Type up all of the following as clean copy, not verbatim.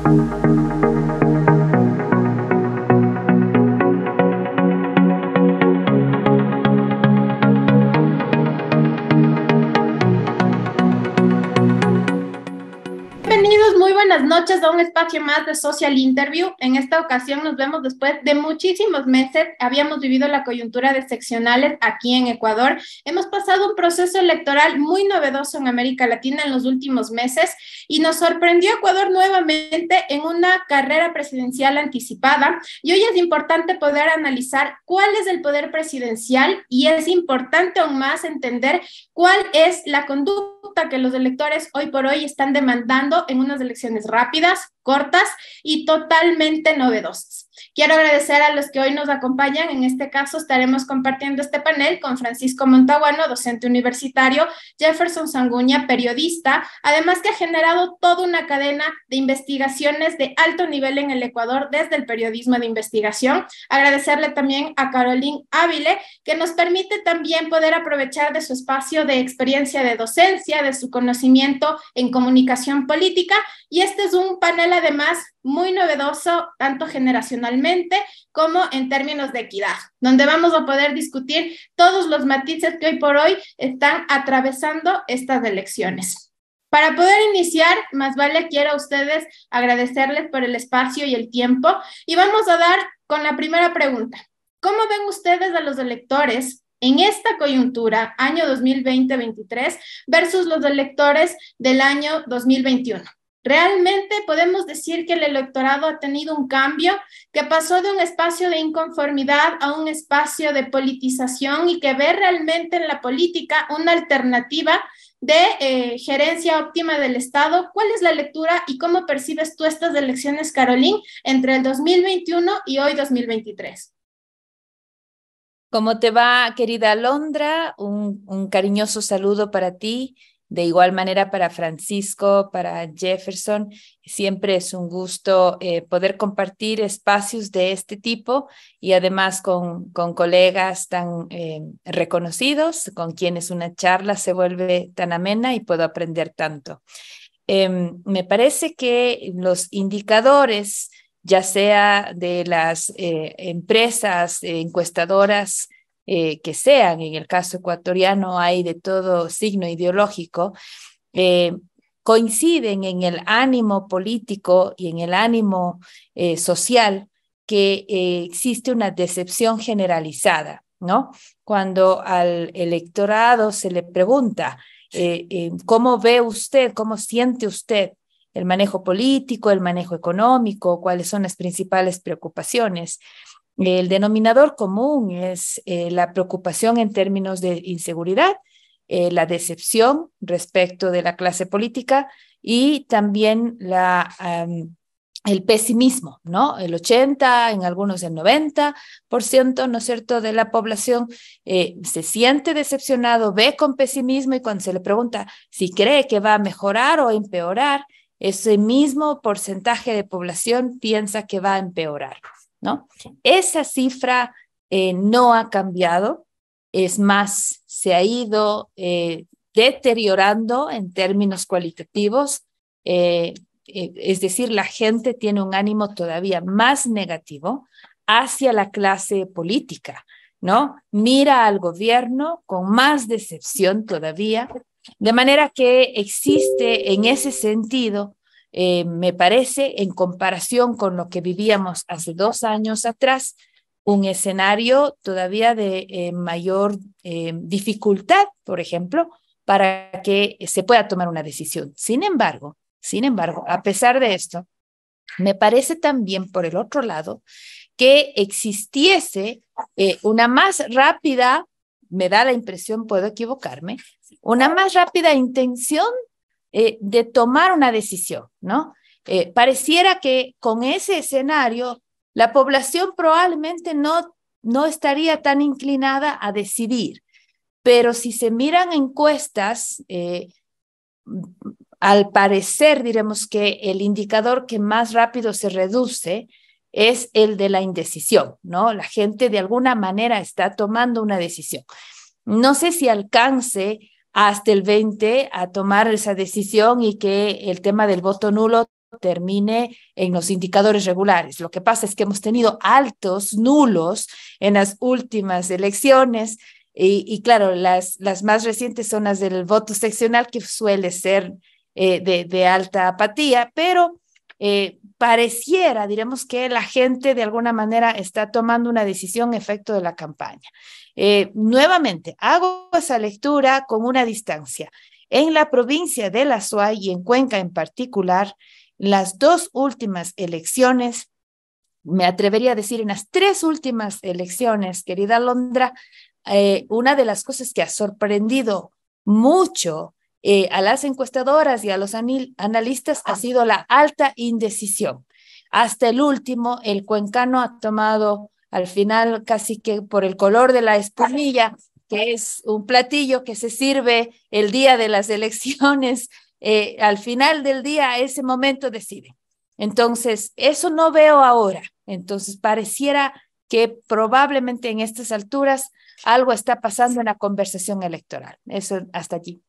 Bienvenidos, muy buenas noches a un espacio más de Social Interview. En esta ocasión nos vemos después de muchísimos meses. Habíamos vivido la coyuntura de seccionales aquí en Ecuador. Hemos pasado un proceso electoral muy novedoso en América Latina en los últimos meses y nos sorprendió Ecuador nuevamente en una carrera presidencial anticipada. Y hoy es importante poder analizar cuál es el poder presidencial y es importante aún más entender cuál es la conducta que los electores hoy por hoy están demandando en unas elecciones rápidas, cortas y totalmente novedosas. Quiero agradecer a los que hoy nos acompañan. En este caso estaremos compartiendo este panel con Francisco Montaguano, docente universitario, Jefferson Sanguña, periodista, además que ha generado toda una cadena de investigaciones de alto nivel en el Ecuador desde el periodismo de investigación. Agradecerle también a Caroline Ávile, que nos permite también poder aprovechar de su espacio de experiencia de docencia, de su conocimiento en comunicación política, y este es un panel además muy novedoso, tanto generacionalmente como en términos de equidad, donde vamos a poder discutir todos los matices que hoy por hoy están atravesando estas elecciones. Para poder iniciar, más vale quiero a ustedes agradecerles por el espacio y el tiempo, y vamos a dar con la primera pregunta. ¿Cómo ven ustedes a los electores en esta coyuntura, año 2020-23, versus los electores del año 2021? ¿Realmente podemos decir que el electorado ha tenido un cambio, que pasó de un espacio de inconformidad a un espacio de politización y que ve realmente en la política una alternativa de gerencia óptima del Estado? ¿Cuál es la lectura y cómo percibes tú estas elecciones, Caroline, entre el 2021 y hoy 2023? ¿Cómo te va, querida Alondra? Un cariñoso saludo para ti. De igual manera para Francisco, para Jefferson. Siempre es un gusto poder compartir espacios de este tipo y además con colegas tan reconocidos, con quienes una charla se vuelve tan amena y puedo aprender tanto. Me parece que los indicadores, ya sea de las empresas encuestadoras, que sean, en el caso ecuatoriano hay de todo signo ideológico, coinciden en el ánimo político y en el ánimo social que existe una decepción generalizada, ¿no? Cuando al electorado se le pregunta, ¿cómo ve usted, cómo siente usted el manejo político, el manejo económico, cuáles son las principales preocupaciones? El denominador común es la preocupación en términos de inseguridad, la decepción respecto de la clase política y también el pesimismo, ¿no? El 80, en algunos el 90%, ¿no es cierto?, de la población se siente decepcionado, ve con pesimismo y cuando se le pregunta si cree que va a mejorar o empeorar, ese mismo porcentaje de población piensa que va a empeorar, ¿no? Esa cifra no ha cambiado, es más, se ha ido deteriorando en términos cualitativos, es decir, la gente tiene un ánimo todavía más negativo hacia la clase política, ¿no? Mira al gobierno con más decepción todavía, de manera que existe en ese sentido, me parece, en comparación con lo que vivíamos hace 2 años atrás, un escenario todavía de mayor dificultad, por ejemplo, para que se pueda tomar una decisión. Sin embargo, a pesar de esto, me parece también, por el otro lado, que existiese una más rápida, me da la impresión, puedo equivocarme, una más rápida intención de tomar una decisión, ¿no? Pareciera que con ese escenario la población probablemente no estaría tan inclinada a decidir, pero si se miran encuestas, al parecer diremos que el indicador que más rápido se reduce es el de la indecisión, ¿no? La gente de alguna manera está tomando una decisión. No sé si alcance hasta el 20 a tomar esa decisión y que el tema del voto nulo termine en los indicadores regulares. Lo que pasa es que hemos tenido altos nulos en las últimas elecciones y claro, las más recientes son las del voto seccional, que suele ser de alta apatía, pero pareciera, diremos, que la gente de alguna manera está tomando una decisión efecto de la campaña. Nuevamente, hago esa lectura con una distancia. En la provincia de La Suay y en Cuenca en particular, las dos últimas elecciones, me atrevería a decir en las tres últimas elecciones, querida Alondra, una de las cosas que ha sorprendido mucho a las encuestadoras y a los analistas ha sido la alta indecisión. Hasta el último, el cuencano ha tomado al final casi que por el color de la espumilla, que es un platillo que se sirve el día de las elecciones, al final del día, a ese momento decide. Entonces, eso no veo ahora. Entonces, pareciera que probablemente en estas alturas algo está pasando en la conversación electoral. Eso hasta aquí.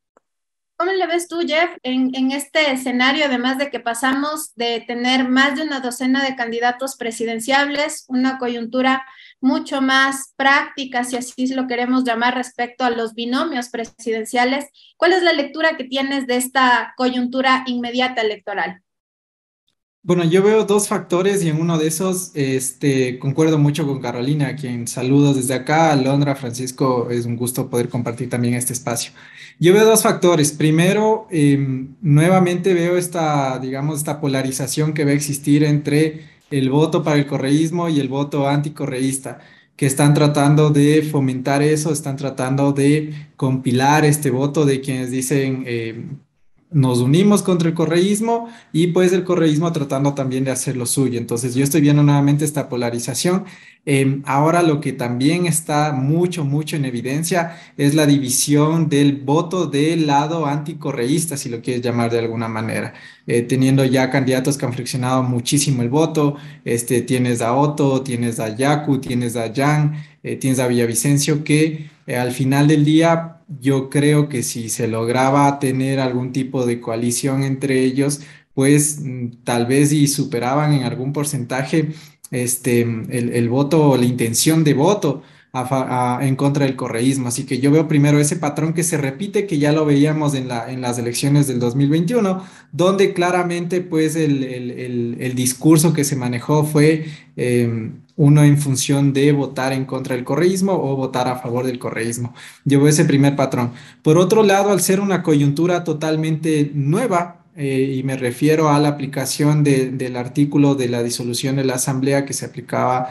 ¿Cómo le ves tú, Jeff, en este escenario, además de que pasamos de tener más de una docena de candidatos presidenciables, una coyuntura mucho más práctica, si así lo queremos llamar, respecto a los binomios presidenciales? ¿Cuál es la lectura que tienes de esta coyuntura inmediata electoral? Bueno, yo veo dos factores y en uno de esos concuerdo mucho con Carolina, a quien saludo desde acá. Alondra, Francisco, es un gusto poder compartir también este espacio. Yo veo dos factores. Primero, nuevamente veo esta, digamos, esta polarización que va a existir entre el voto para el correísmo y el voto anticorreísta, que están tratando de fomentar eso, están tratando de compilar este voto de quienes dicen... nos unimos contra el correísmo y pues el correísmo tratando también de hacer lo suyo. Entonces yo estoy viendo nuevamente esta polarización. Ahora lo que también está mucho, mucho en evidencia es la división del voto del lado anticorreísta, si lo quieres llamar de alguna manera. Teniendo ya candidatos que han fraccionado muchísimo el voto, tienes a Otto, tienes a Yacu, tienes a Jan, tienes a Villavicencio, que al final del día yo creo que si se lograba tener algún tipo de coalición entre ellos, pues tal vez y superaban en algún porcentaje el voto o la intención de voto en contra del correísmo. Así que yo veo primero ese patrón que se repite, que ya lo veíamos en las elecciones del 2021, donde claramente pues el discurso que se manejó fue uno en función de votar en contra del correísmo o votar a favor del correísmo. Yo veo ese primer patrón. Por otro lado, al ser una coyuntura totalmente nueva, y me refiero a la aplicación del artículo de la disolución de la Asamblea que se aplicaba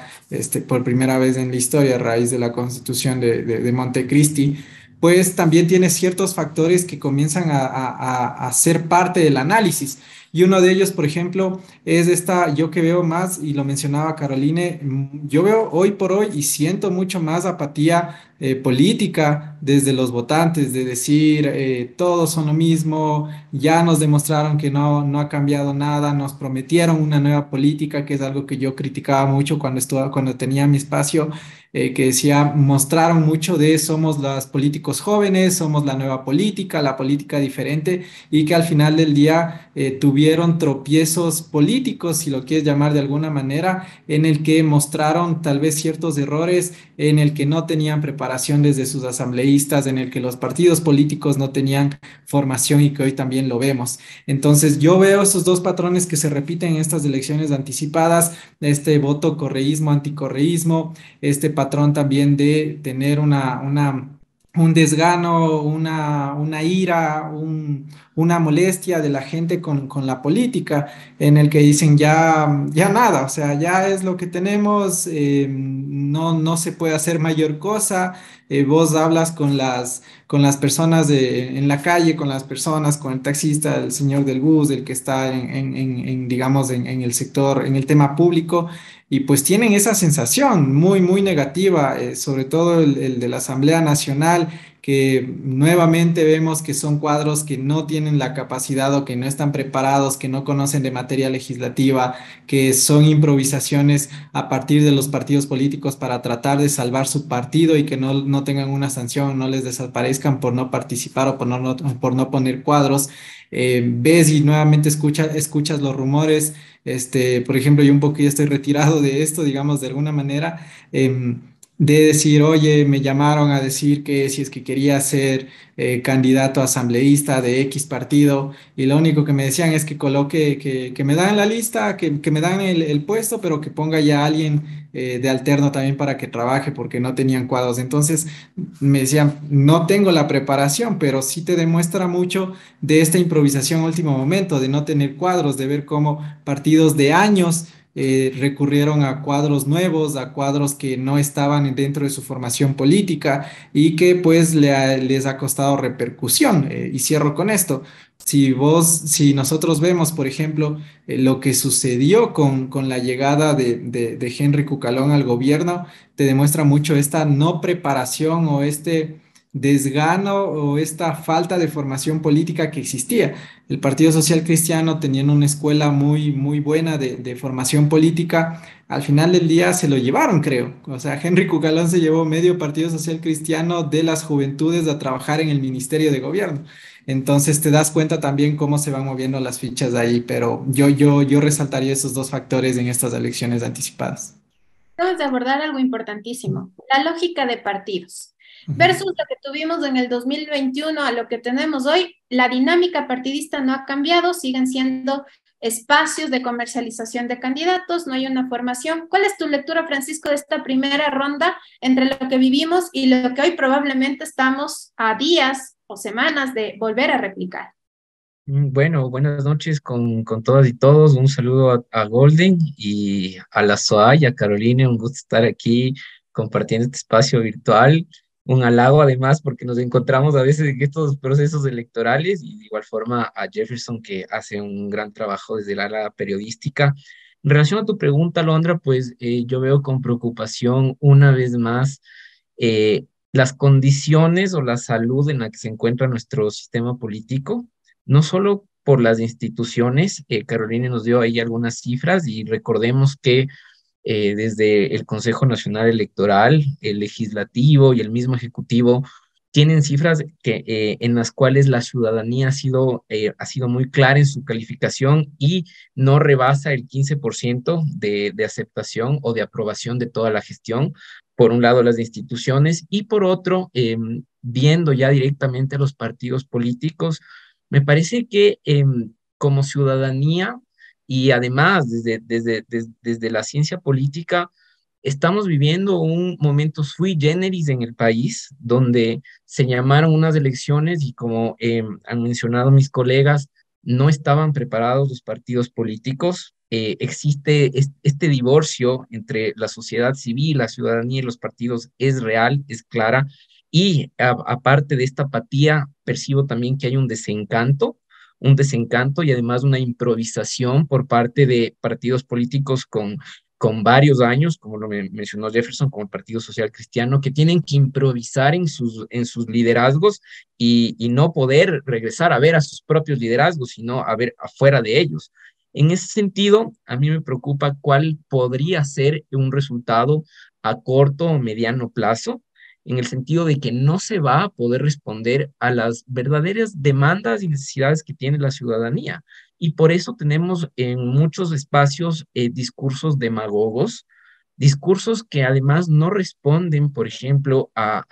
por primera vez en la historia a raíz de la Constitución de Montecristi, pues también tiene ciertos factores que comienzan a ser parte del análisis. Y uno de ellos, por ejemplo, es yo que veo más, y lo mencionaba Caroline, yo veo hoy por hoy y siento mucho más apatía política desde los votantes, de decir, todos son lo mismo, ya nos demostraron que no ha cambiado nada, nos prometieron una nueva política, que es algo que yo criticaba mucho cuando tenía mi espacio, que decía, mostraron mucho de somos los políticos jóvenes, somos la nueva política, la política diferente, y que al final del día tuvieron tropiezos políticos, si lo quieres llamar de alguna manera, en el que mostraron tal vez ciertos errores, en el que no tenían preparación desde sus asambleístas, en el que los partidos políticos no tenían formación y que hoy también lo vemos. Entonces yo veo esos dos patrones que se repiten en estas elecciones anticipadas, este voto correísmo, anticorreísmo, este patrón también de tener un desgano, una ira, una molestia de la gente con la política, en el que dicen ya nada, o sea, ya es lo que tenemos, no se puede hacer mayor cosa. Vos hablas con las personas en la calle, con las personas, con el taxista, el señor del bus, el que está digamos, en el sector, en el tema público, y pues tienen esa sensación muy, muy negativa, sobre todo el de la Asamblea Nacional, que nuevamente vemos que son cuadros que no tienen la capacidad o que no están preparados, que no conocen de materia legislativa, que son improvisaciones a partir de los partidos políticos para tratar de salvar su partido y que no tengan una sanción, no les desaparezcan por no participar o por no poner cuadros. ves y nuevamente escuchas los rumores. Por ejemplo, yo un poco ya estoy retirado de esto, digamos, de alguna manera, de decir, oye, me llamaron a decir que si es que quería ser candidato asambleísta de X partido, y lo único que me decían es que coloque, que me dan la lista, que me dan el puesto, pero que ponga ya a alguien de alterno también para que trabaje, porque no tenían cuadros. Entonces me decían, no tengo la preparación, pero sí te demuestra mucho de esta improvisación a último momento, de no tener cuadros, de ver cómo partidos de años recurrieron a cuadros nuevos, a cuadros que no estaban dentro de su formación política y que pues les ha costado repercusión. Y cierro con esto. Si nosotros vemos, por ejemplo, lo que sucedió con la llegada de Henry Cucalón al gobierno, te demuestra mucho esta no preparación o este desgano o esta falta de formación política que existía. El Partido Social Cristiano, teniendo una escuela muy, muy buena de formación política, al final del día se lo llevaron, creo. O sea, Henry Cucalón se llevó medio Partido Social Cristiano de las juventudes a trabajar en el Ministerio de Gobierno. Entonces te das cuenta también cómo se van moviendo las fichas ahí, pero yo resaltaría esos dos factores en estas elecciones anticipadas. Acabas de abordar algo importantísimo, la lógica de partidos. Ujú. Versus lo que tuvimos en el 2021 a lo que tenemos hoy, la dinámica partidista no ha cambiado, siguen siendo espacios de comercialización de candidatos, no hay una formación. ¿Cuál es tu lectura, Francisco, de esta primera ronda entre lo que vivimos y lo que hoy probablemente estamos a días o semanas de volver a replicar? Bueno, buenas noches con todas y todos. Un saludo a Golden y a la SOA y a Carolina. Un gusto estar aquí compartiendo este espacio virtual. Un halago además porque nos encontramos a veces en estos procesos electorales y de igual forma a Jefferson que hace un gran trabajo desde el ala periodística. En relación a tu pregunta, Londra, pues yo veo con preocupación una vez más las condiciones o la salud en la que se encuentra nuestro sistema político no solo por las instituciones. Carolina nos dio ahí algunas cifras y recordemos que desde el Consejo Nacional Electoral, el Legislativo y el mismo Ejecutivo tienen cifras en las cuales la ciudadanía ha sido muy clara en su calificación y no rebasa el 15% de aceptación o de aprobación de toda la gestión, por un lado las instituciones y por otro, viendo ya directamente a los partidos políticos, me parece que como ciudadanía y además desde la ciencia política, estamos viviendo un momento sui generis en el país, donde se llamaron unas elecciones y como han mencionado mis colegas, no estaban preparados los partidos políticos. Existe este divorcio entre la sociedad civil, la ciudadanía y los partidos es real, es clara. Y aparte de esta apatía, percibo también que hay un desencanto y además una improvisación por parte de partidos políticos con varios años, como lo mencionó Jefferson, como el Partido Social Cristiano, que tienen que improvisar en sus liderazgos y no poder regresar a ver a sus propios liderazgos, sino a ver afuera de ellos. En ese sentido, a mí me preocupa cuál podría ser un resultado a corto o mediano plazo, en el sentido de que no se va a poder responder a las verdaderas demandas y necesidades que tiene la ciudadanía. Y por eso tenemos en muchos espacios discursos demagogos, discursos que además no responden, por ejemplo, a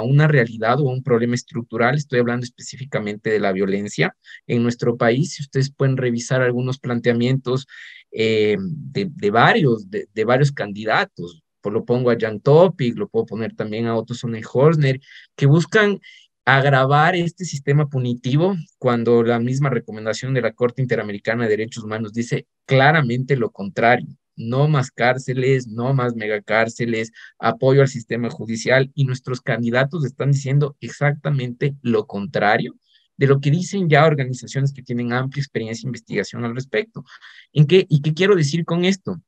una realidad o a un problema estructural. Estoy hablando específicamente de la violencia en nuestro país. Si ustedes pueden revisar algunos planteamientos de varios candidatos, pues lo pongo a Jan Topic, lo puedo poner también a Otto Sonnenhorstner, que buscan agravar este sistema punitivo cuando la misma recomendación de la Corte Interamericana de Derechos Humanos dice claramente lo contrario. No más cárceles, no más megacárceles, apoyo al sistema judicial, y nuestros candidatos están diciendo exactamente lo contrario de lo que dicen ya organizaciones que tienen amplia experiencia e investigación al respecto. ¿Y qué quiero decir con esto?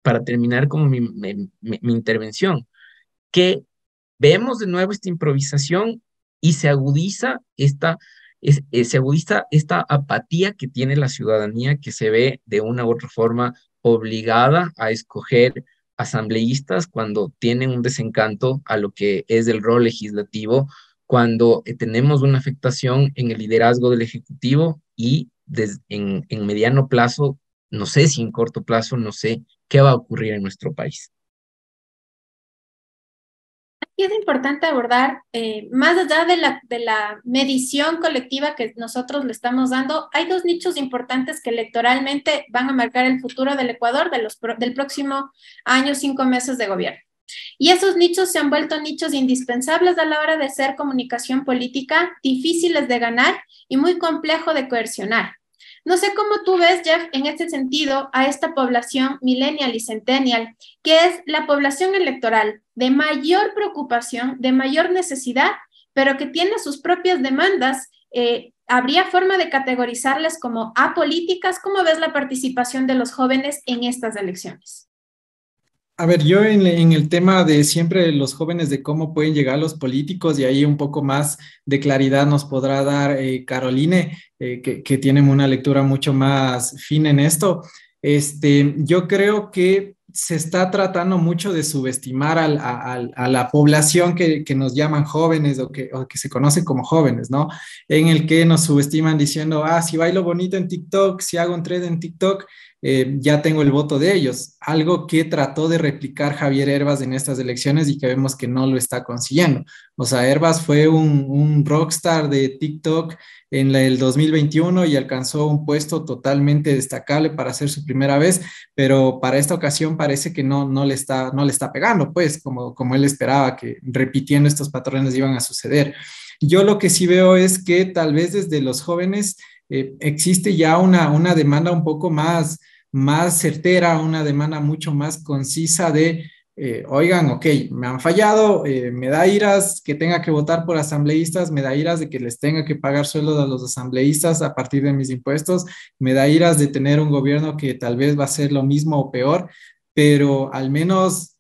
Para terminar como mi intervención, que vemos de nuevo esta improvisación y se agudiza esta apatía que tiene la ciudadanía, que se ve de una u otra forma obligada a escoger asambleístas cuando tienen un desencanto a lo que es el rol legislativo, cuando tenemos una afectación en el liderazgo del Ejecutivo y en mediano plazo, no sé si en corto plazo, no sé qué va a ocurrir en nuestro país. Y es importante abordar, más allá de la medición colectiva que nosotros le estamos dando, hay dos nichos importantes que electoralmente van a marcar el futuro del Ecuador del próximo año, 5 meses de gobierno. Y esos nichos se han vuelto nichos indispensables a la hora de hacer comunicación política, difíciles de ganar y muy complejo de coercionar. No sé cómo tú ves, Jeff, en este sentido, a esta población millennial y centennial, que es la población electoral de mayor preocupación, de mayor necesidad, pero que tiene sus propias demandas. ¿Habría forma de categorizarles como apolíticas? ¿Cómo ves la participación de los jóvenes en estas elecciones? A ver, yo en el tema de siempre los jóvenes de cómo pueden llegar los políticos y ahí un poco más de claridad nos podrá dar Caroline, que tiene una lectura mucho más fina en esto. Yo creo que se está tratando mucho de subestimar a la población que nos llaman jóvenes o que se conocen como jóvenes, ¿no? En el que nos subestiman diciendo, ah, si bailo bonito en TikTok, si hago un trend en TikTok, ya tengo el voto de ellos, algo que trató de replicar Javier Hervas en estas elecciones y que vemos que no lo está consiguiendo. O sea, Hervas fue un rockstar de TikTok en el 2021 y alcanzó un puesto totalmente destacable para ser su primera vez, pero para esta ocasión parece que no le está pegando, pues, como él esperaba, que repitiendo estos patrones iban a suceder. Yo lo que sí veo es que tal vez desde los jóvenes existe ya una demanda un poco más certera, una demanda mucho más concisa de, oigan, ok, me han fallado, me da iras que tenga que votar por asambleístas, me da iras de que les tenga que pagar sueldos a los asambleístas a partir de mis impuestos, me da iras de tener un gobierno que tal vez va a ser lo mismo o peor, pero al menos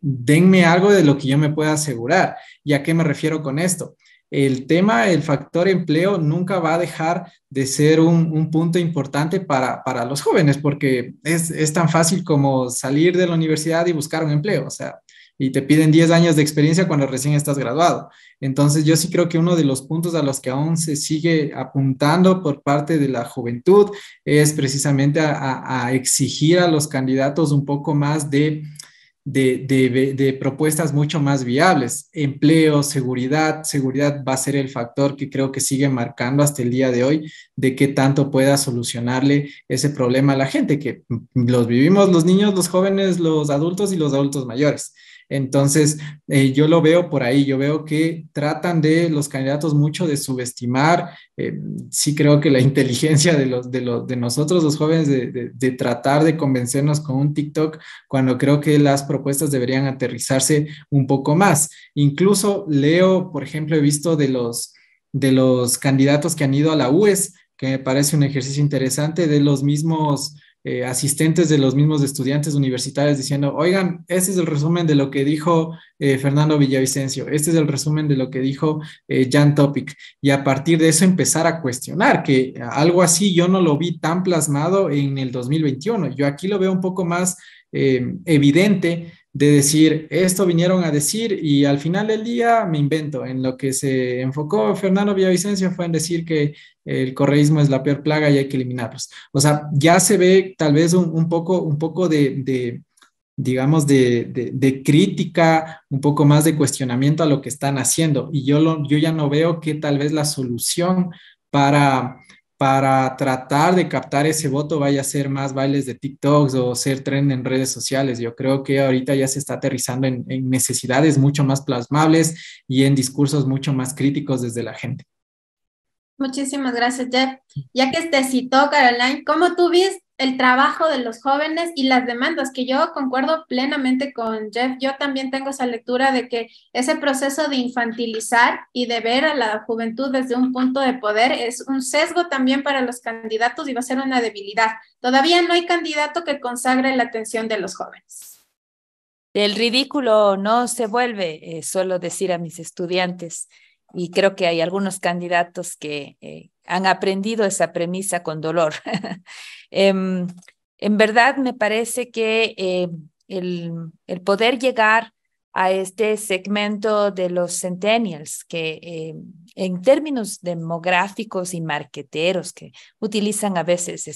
denme algo de lo que yo me pueda asegurar. ¿Y a qué me refiero con esto? El tema, el factor empleo nunca va a dejar de ser un punto importante para los jóvenes, porque es tan fácil como salir de la universidad y buscar un empleo, o sea, y te piden 10 años de experiencia cuando recién estás graduado. Entonces, yo sí creo que uno de los puntos a los que aún se sigue apuntando por parte de la juventud es precisamente a exigir a los candidatos un poco más de propuestas mucho más viables. Empleo, seguridad va a ser el factor que creo que sigue marcando hasta el día de hoy de qué tanto pueda solucionarle ese problema a la gente, que los vivimos los niños, los jóvenes, los adultos y los adultos mayores. Entonces, yo lo veo por ahí, yo veo que tratan de los candidatos mucho de subestimar, sí creo que la inteligencia de nosotros los jóvenes de tratar de convencernos con un TikTok cuando creo que las propuestas deberían aterrizarse un poco más. Incluso leo, por ejemplo, he visto de los candidatos que han ido a la UES, que me parece un ejercicio interesante, de los mismos asistentes de los mismos estudiantes universitarios diciendo, oigan, este es el resumen de lo que dijo Fernando Villavicencio, este es el resumen de lo que dijo Jan Topic, y a partir de eso empezar a cuestionar, que algo así yo no lo vi tan plasmado en el 2021, yo aquí lo veo un poco más evidente de decir, esto vinieron a decir y al final del día me invento. En lo que se enfocó Fernando Villavicencio fue en decir que el correísmo es la peor plaga y hay que eliminarlos. O sea, ya se ve tal vez un poco digamos, de crítica, un poco más de cuestionamiento a lo que están haciendo. Y yo ya no veo que tal vez la solución para tratar de captar ese voto vaya a ser más bailes de TikToks o ser trend en redes sociales. Yo creo que ahorita ya se está aterrizando en necesidades mucho más plasmables y en discursos mucho más críticos desde la gente. Muchísimas gracias, Jeff. Ya que te citó, Caroline, ¿cómo tú ves el trabajo de los jóvenes y las demandas? Que yo concuerdo plenamente con Jeff. Yo también tengo esa lectura de que ese proceso de infantilizar y de ver a la juventud desde un punto de poder es un sesgo también para los candidatos y va a ser una debilidad. Todavía no hay candidato que consagre la atención de los jóvenes. El ridículo no se vuelve, suelo decir a mis estudiantes. Y creo que hay algunos candidatos que han aprendido esa premisa con dolor. En verdad, me parece que el poder llegar a este segmento de los centennials que en términos demográficos y marqueteros que utilizan a veces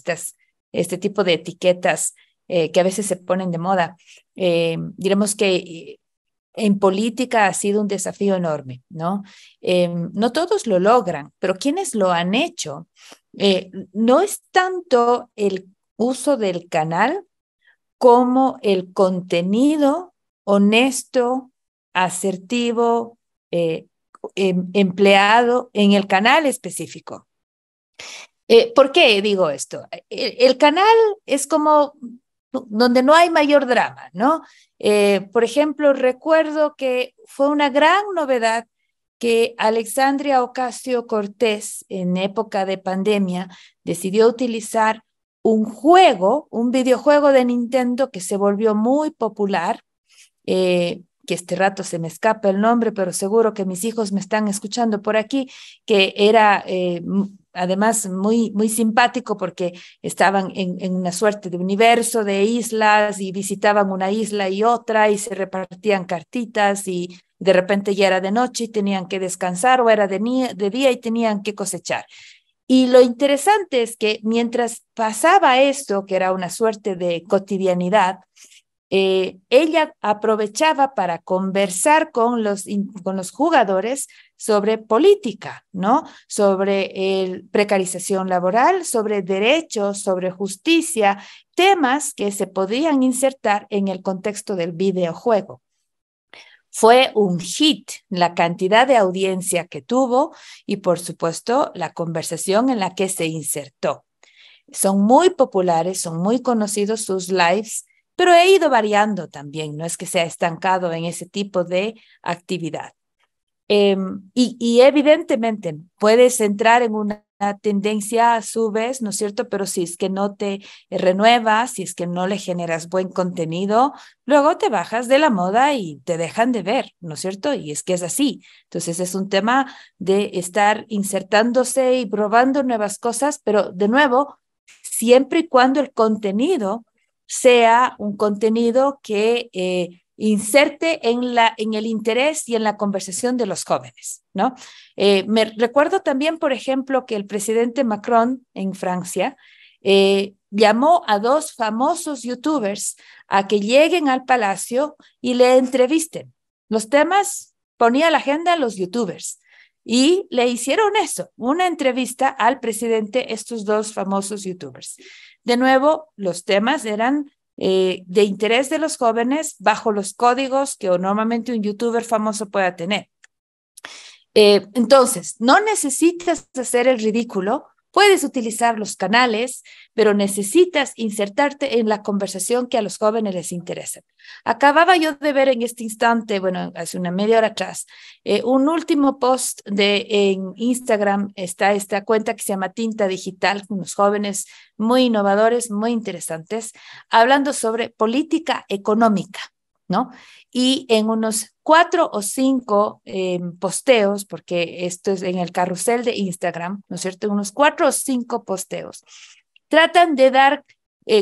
este tipo de etiquetas que a veces se ponen de moda, diremos que en política ha sido un desafío enorme, ¿no? No todos lo logran, pero quienes lo han hecho, no es tanto el uso del canal como el contenido honesto, asertivo, empleado en el canal específico. ¿Por qué digo esto? El canal es como donde no hay mayor drama, ¿no? Por ejemplo, recuerdo que fue una gran novedad que Alexandria Ocasio-Cortez, en época de pandemia, decidió utilizar un videojuego de Nintendo que se volvió muy popular, que este rato se me escapa el nombre, pero seguro que mis hijos me están escuchando por aquí, que era además muy simpático porque estaban en una suerte de universo de islas y visitaban una isla y otra y se repartían cartitas y de repente ya era de noche y tenían que descansar o era de día y tenían que cosechar. Y lo interesante es que mientras pasaba esto, que era una suerte de cotidianidad, ella aprovechaba para conversar con los jugadores sobre política, ¿no? Sobre precarización laboral, sobre derechos, sobre justicia, temas que se podían insertar en el contexto del videojuego. Fue un hit la cantidad de audiencia que tuvo y, por supuesto, la conversación en la que se insertó. Son muy populares, son muy conocidos sus lives, pero he ido variando también, no es que sea estancado en ese tipo de actividad. Y evidentemente puedes entrar en una tendencia a su vez, ¿no es cierto? Pero si es que no te renuevas, si es que no le generas buen contenido, luego te bajas de la moda y te dejan de ver, ¿no es cierto? Y es que es así. Entonces es un tema de estar insertándose y probando nuevas cosas, pero de nuevo, siempre y cuando el contenido sea un contenido que inserte en el interés y en la conversación de los jóvenes, ¿no? Me recuerdo también, por ejemplo, que el presidente Macron en Francia llamó a dos famosos youtubers a que lleguen al palacio y le entrevisten. Los temas ponía la agenda los youtubers y le hicieron eso, una entrevista al presidente, estos dos famosos youtubers. De nuevo, los temas eran de interés de los jóvenes bajo los códigos que normalmente un youtuber famoso pueda tener. Entonces, no necesitas hacer el ridículo, puedes utilizar los canales, pero necesitas insertarte en la conversación que a los jóvenes les interesa. Acababa yo de ver en este instante, bueno, hace una media hora atrás, un último post en Instagram, está esta cuenta que se llama Tinta Digital, unos jóvenes muy innovadores, muy interesantes, hablando sobre política económica, ¿no? Y en unos 4 o 5 posteos, porque esto es en el carrusel de Instagram, ¿no es cierto? Unos 4 o 5 posteos. Tratan de dar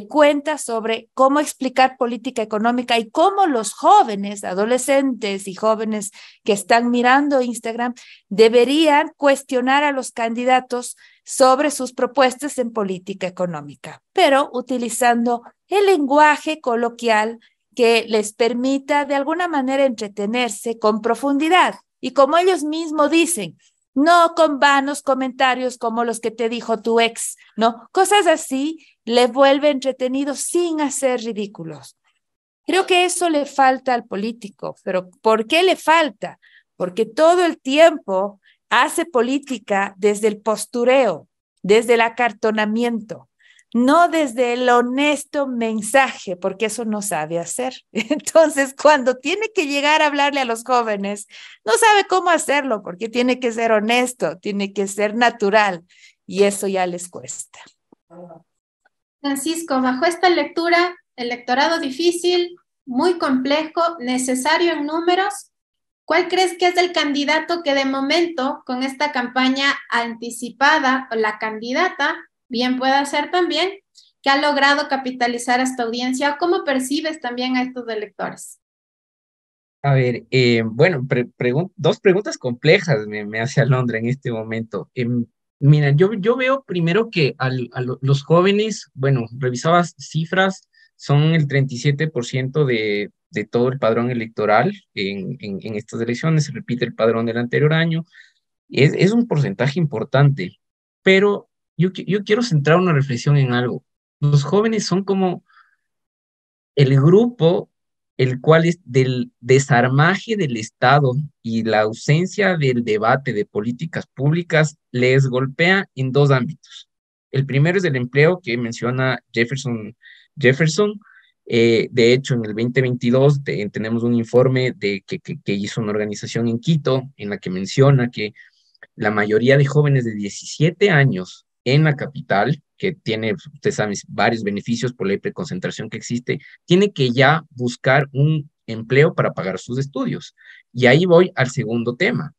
cuenta sobre cómo explicar política económica y cómo los jóvenes, adolescentes y jóvenes que están mirando Instagram deberían cuestionar a los candidatos sobre sus propuestas en política económica, pero utilizando el lenguaje coloquial que les permita de alguna manera entretenerse con profundidad. Y como ellos mismos dicen, no con vanos comentarios como los que te dijo tu ex, ¿no? Cosas así le vuelve entretenido sin hacer ridículos. Creo que eso le falta al político, pero ¿por qué le falta? Porque todo el tiempo hace política desde el postureo, desde el acartonamiento, no desde el honesto mensaje, porque eso no sabe hacer. Entonces, cuando tiene que llegar a hablarle a los jóvenes, no sabe cómo hacerlo, porque tiene que ser honesto, tiene que ser natural, y eso ya les cuesta. Francisco, bajo esta lectura, electorado difícil, muy complejo, necesario en números, ¿cuál crees que es el candidato que de momento, con esta campaña anticipada, o la candidata, bien pueda ser también, que ha logrado capitalizar a esta audiencia? ¿Cómo percibes también a estos electores? A ver, bueno, dos preguntas complejas me hace Alondra en este momento. Mira, yo veo primero que los jóvenes, bueno, revisabas cifras, son el 37% de todo el padrón electoral en estas elecciones, se repite el padrón del anterior año, es un porcentaje importante, pero yo quiero centrar una reflexión en algo. Los jóvenes son como el grupo, el cual es del desarmaje del Estado y la ausencia del debate de políticas públicas, les golpea en dos ámbitos. El primero es el empleo que menciona Jefferson. De hecho, en el 2022 tenemos un informe que hizo una organización en Quito en la que menciona que la mayoría de jóvenes de 17 años en la capital, que tiene, ustedes saben, varios beneficios por la hiperconcentración que existe, tiene que ya buscar un empleo para pagar sus estudios. Y ahí voy al segundo tema.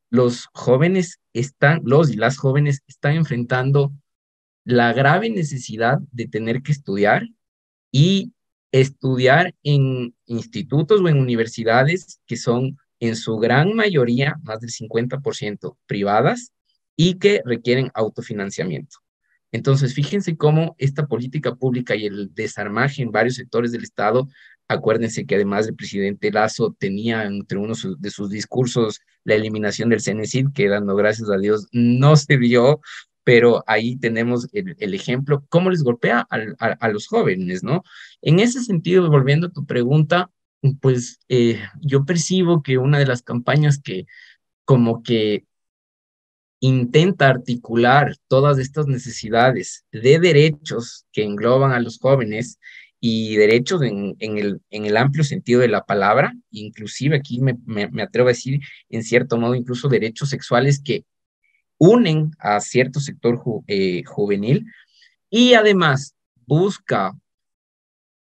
Los y las jóvenes están enfrentando la grave necesidad de tener que estudiar y estudiar en institutos o en universidades que son en su gran mayoría, más del 50% privadas y que requieren autofinanciamiento. Entonces, fíjense cómo esta política pública y el desarmaje en varios sectores del Estado, acuérdense que además el presidente Lazo tenía entre uno de sus discursos la eliminación del CENESID, que dando gracias a Dios no se vio, pero ahí tenemos el ejemplo, cómo les golpea a los jóvenes, ¿no? En ese sentido, volviendo a tu pregunta, pues yo percibo que una de las campañas que como que intenta articular todas estas necesidades de derechos que engloban a los jóvenes y derechos en el amplio sentido de la palabra, inclusive aquí me atrevo a decir, en cierto modo, incluso derechos sexuales que unen a cierto sector juvenil y además busca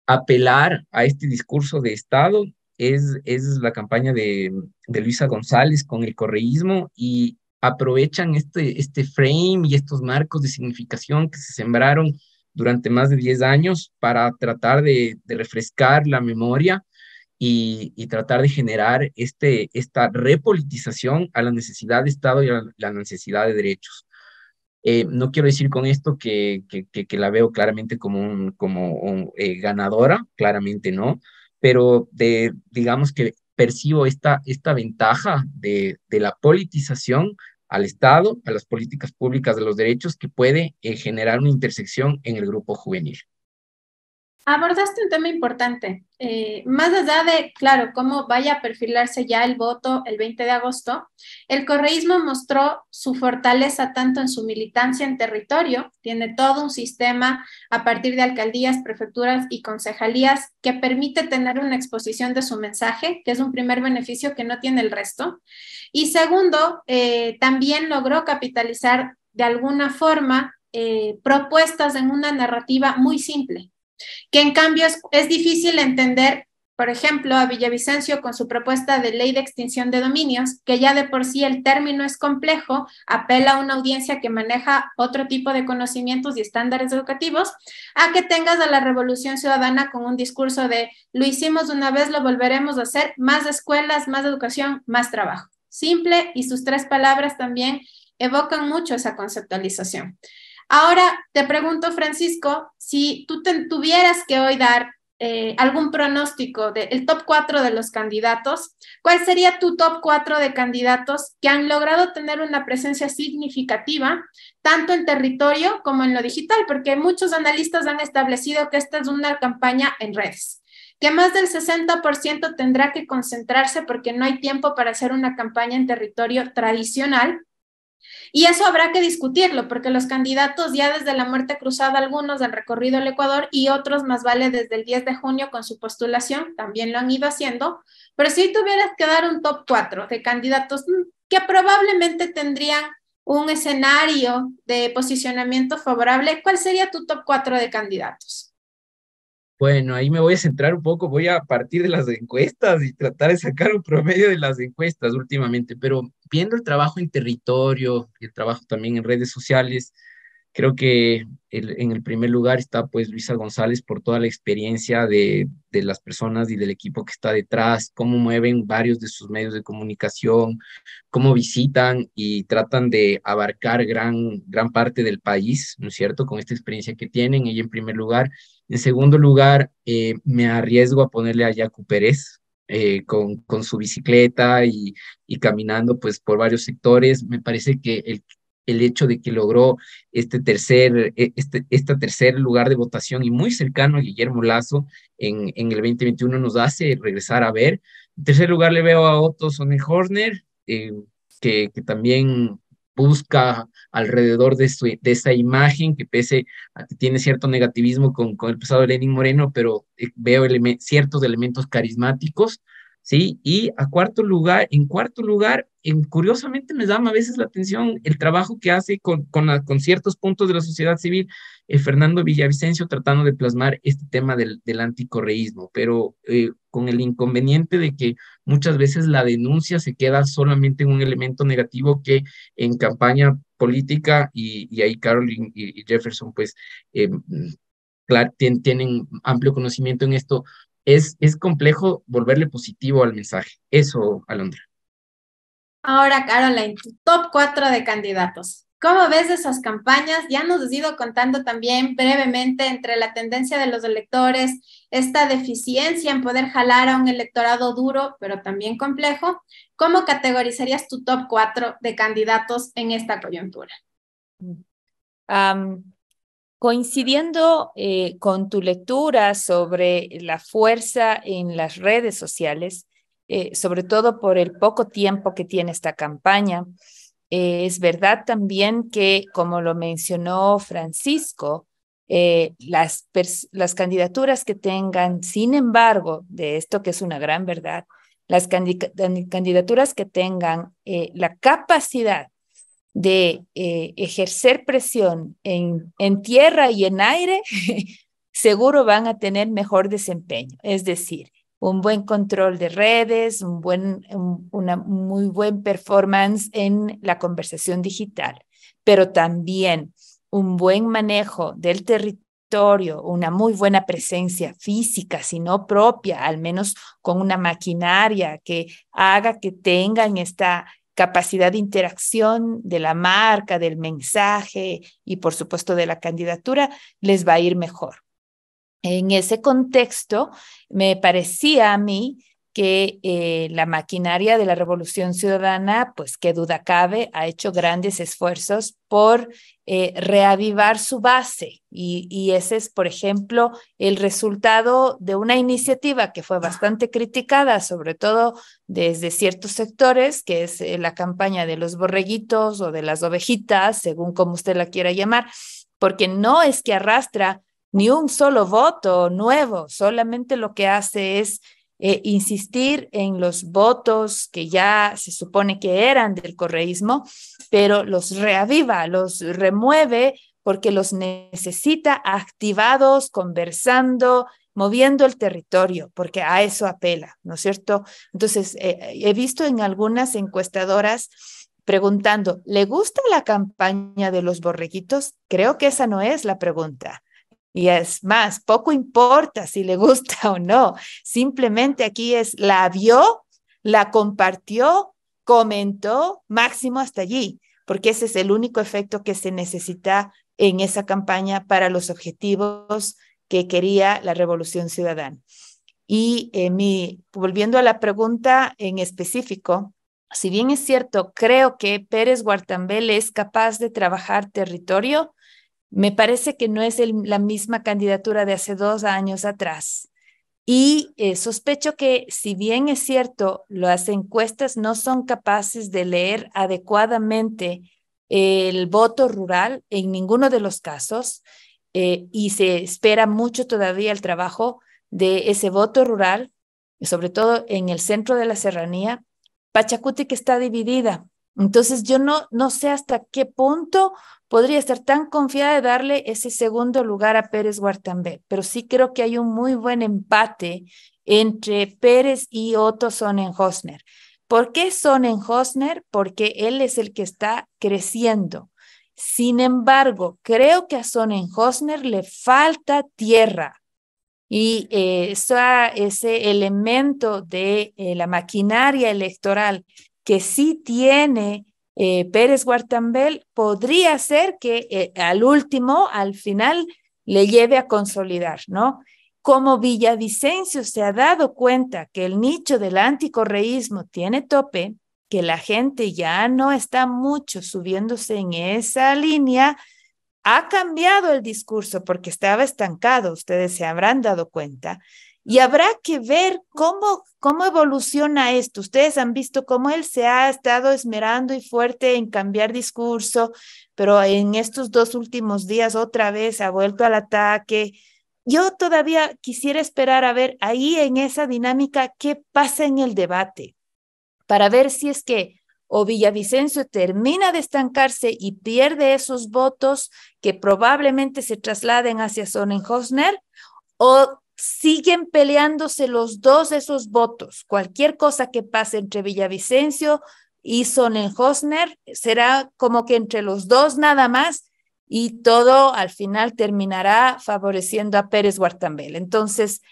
apelar a este discurso de Estado, es la campaña de Luisa González con el correísmo y aprovechan este frame y estos marcos de significación que se sembraron durante más de 10 años para tratar de refrescar la memoria y tratar de generar esta repolitización a la necesidad de Estado y a la necesidad de derechos. No quiero decir con esto que la veo claramente como ganadora, claramente no, pero digamos que percibo esta ventaja de la politización al Estado, a las políticas públicas de los derechos que puede generar una intersección en el grupo juvenil. Abordaste un tema importante, más allá de, claro, cómo vaya a perfilarse ya el voto el 20 de agosto, el correísmo mostró su fortaleza tanto en su militancia en territorio, tiene todo un sistema a partir de alcaldías, prefecturas y concejalías que permite tener una exposición de su mensaje, que es un primer beneficio que no tiene el resto, y segundo, también logró capitalizar de alguna forma propuestas en una narrativa muy simple que en cambio es difícil entender, por ejemplo, a Villavicencio con su propuesta de ley de extinción de dominios, que ya de por sí el término es complejo, apela a una audiencia que maneja otro tipo de conocimientos y estándares educativos, a que tengas a la Revolución Ciudadana con un discurso de lo hicimos una vez, lo volveremos a hacer, más escuelas, más educación, más trabajo. Simple y sus tres palabras también evocan mucho esa conceptualización. Ahora te pregunto, Francisco, si tú tuvieras que hoy dar algún pronóstico del top 4 de los candidatos, ¿cuál sería tu top 4 de candidatos que han logrado tener una presencia significativa, tanto en territorio como en lo digital? Porque muchos analistas han establecido que esta es una campaña en redes, que más del 60% tendrá que concentrarse porque no hay tiempo para hacer una campaña en territorio tradicional. Y eso habrá que discutirlo, porque los candidatos ya desde la muerte cruzada, algunos han recorrido el Ecuador y otros más vale desde el 10 de junio con su postulación, también lo han ido haciendo. Pero si tuvieras que dar un top 4 de candidatos que probablemente tendrían un escenario de posicionamiento favorable, ¿cuál sería tu top 4 de candidatos? Bueno, ahí me voy a centrar un poco, voy a partir de las encuestas y tratar de sacar un promedio de las encuestas últimamente, pero viendo el trabajo en territorio y el trabajo también en redes sociales, Creo que en el primer lugar está pues Luisa González por toda la experiencia de las personas y del equipo que está detrás, cómo mueven varios de sus medios de comunicación, cómo visitan y tratan de abarcar gran parte del país, ¿no es cierto? Con esta experiencia que tienen, ella en primer lugar. En segundo lugar, me arriesgo a ponerle a Yacu Pérez. Con su bicicleta y caminando pues por varios sectores, me parece que el hecho de que logró este tercer lugar de votación y muy cercano a Guillermo Lazo en el 2021 nos hace regresar a ver. En tercer lugar le veo a Otto Sonnenhorner, que también busca alrededor de esa imagen que pese a que tiene cierto negativismo con el pasado de Lenín Moreno, pero veo ciertos elementos carismáticos. ¿Sí? Y en cuarto lugar, curiosamente me llama a veces la atención el trabajo que hace con ciertos puntos de la sociedad civil Fernando Villavicencio tratando de plasmar este tema del anticorreísmo, pero con el inconveniente de que muchas veces la denuncia se queda solamente en un elemento negativo que en campaña política, y ahí Caroline y Jefferson pues claro, tienen amplio conocimiento en esto, es complejo volverle positivo al mensaje. Eso, Alondra. Ahora, Caroline, tu top 4 de candidatos. ¿Cómo ves esas campañas? Ya nos has ido contando también brevemente entre la tendencia de los electores, esta deficiencia en poder jalar a un electorado duro, pero también complejo. ¿Cómo categorizarías tu top 4 de candidatos en esta coyuntura? Coincidiendo con tu lectura sobre la fuerza en las redes sociales, sobre todo por el poco tiempo que tiene esta campaña, es verdad también que, como lo mencionó Francisco, las candidaturas que tengan, sin embargo, de esto que es una gran verdad, las candidaturas que tengan la capacidad de ejercer presión en tierra y en aire, seguro van a tener mejor desempeño. Es decir, un buen control de redes, una muy buen performance en la conversación digital, pero también un buen manejo del territorio, una muy buena presencia física, si no propia, al menos con una maquinaria que haga que tengan esta capacidad de interacción de la marca, del mensaje y por supuesto de la candidatura, les va a ir mejor. En ese contexto, me parecía a mí que la maquinaria de la Revolución Ciudadana, pues qué duda cabe, ha hecho grandes esfuerzos por reavivar su base y ese es, por ejemplo, el resultado de una iniciativa que fue bastante criticada, sobre todo desde ciertos sectores, que es la campaña de los borreguitos o de las ovejitas, según como usted la quiera llamar, porque no es que arrastra ni un solo voto nuevo, solamente lo que hace es insistir en los votos que ya se supone que eran del correísmo, pero los reaviva, los remueve porque los necesita activados, conversando, moviendo el territorio, porque a eso apela, ¿no es cierto? Entonces, he visto en algunas encuestadoras preguntando, ¿le gusta la campaña de los borreguitos? Creo que esa no es la pregunta. Y es más, poco importa si le gusta o no, simplemente aquí la vio, la compartió, comentó, máximo hasta allí, porque ese es el único efecto que se necesita en esa campaña para los objetivos que quería la Revolución Ciudadana. Y volviendo a la pregunta en específico, si bien es cierto, creo que Pérez Guartambel es capaz de trabajar territorio, me parece que no es la misma candidatura de hace 2 años atrás. Y sospecho que, si bien es cierto, las encuestas no son capaces de leer adecuadamente el voto rural en ninguno de los casos, y se espera mucho todavía el trabajo de ese voto rural, sobre todo en el centro de la serranía, Pachacutic está dividida. Entonces yo no sé hasta qué punto podría estar tan confiada de darle ese segundo lugar a Pérez Guartambé, pero sí creo que hay un muy buen empate entre Pérez y Otto Sonnenhorner. ¿Por qué Sonnenhorner? Porque él es el que está creciendo. Sin embargo, creo que a Sonnenhosner le falta tierra. Y ese elemento de la maquinaria electoral que sí tiene Pérez Guartambel podría ser que al final, le lleve a consolidar, ¿no? Como Villavicencio se ha dado cuenta que el nicho del anticorreísmo tiene tope, que la gente ya no está mucho subiéndose en esa línea, ha cambiado el discurso porque estaba estancado, ustedes se habrán dado cuenta, y habrá que ver cómo evoluciona esto. Ustedes han visto cómo él se ha estado esmerando y fuerte en cambiar discurso, pero en estos 2 últimos días otra vez ha vuelto al ataque. Yo todavía quisiera esperar a ver ahí en esa dinámica qué pasa en el debate, para ver si es que o Villavicencio termina de estancarse y pierde esos votos que probablemente se trasladen hacia Sonnenhosner, o siguen peleándose los dos esos votos. Cualquier cosa que pase entre Villavicencio y Sonnenhosner será como que entre los dos nada más, y todo al final terminará favoreciendo a Pérez Guartambel. Entonces,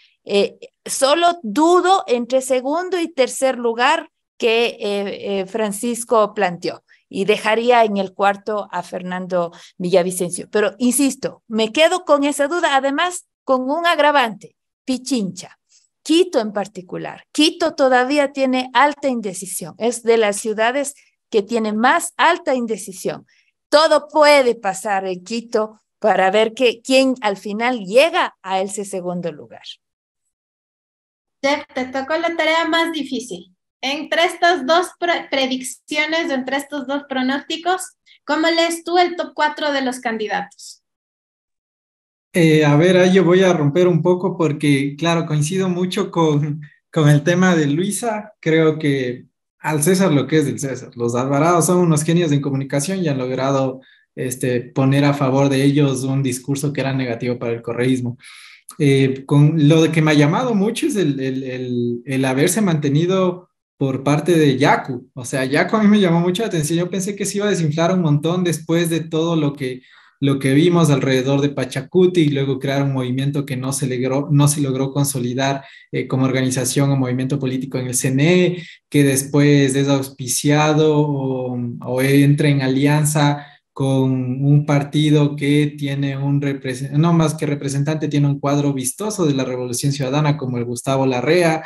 solo dudo entre segundo y tercer lugar que Francisco planteó, y dejaría en el cuarto a Fernando Villavicencio. Pero insisto, me quedo con esa duda, además con un agravante: Pichincha, Quito en particular. Quito todavía tiene alta indecisión, es de las ciudades que tiene más alta indecisión. Todo puede pasar en Quito para ver quién al final llega a ese segundo lugar. Jeff, te tocó la tarea más difícil. Entre estas dos predicciones, entre estos dos pronósticos, ¿cómo lees tú el top 4 de los candidatos? A ver, ahí yo voy a romper un poco porque, claro, coincido mucho con el tema de Luisa. Creo que al César lo que es del César. Los Alvarados son unos genios en comunicación y han logrado poner a favor de ellos un discurso que era negativo para el correísmo. Con lo de que me ha llamado mucho es el haberse mantenido por parte de Yacu. O sea, Yacu a mí me llamó mucho la atención. Yo pensé que se iba a desinflar un montón después de todo lo que vimos alrededor de Pachacuti, y luego crear un movimiento que no se logró consolidar como organización o movimiento político en el CNE, que después es auspiciado o entra en alianza con un partido que tiene no más que representante, tiene un cuadro vistoso de la Revolución Ciudadana como el Gustavo Larrea,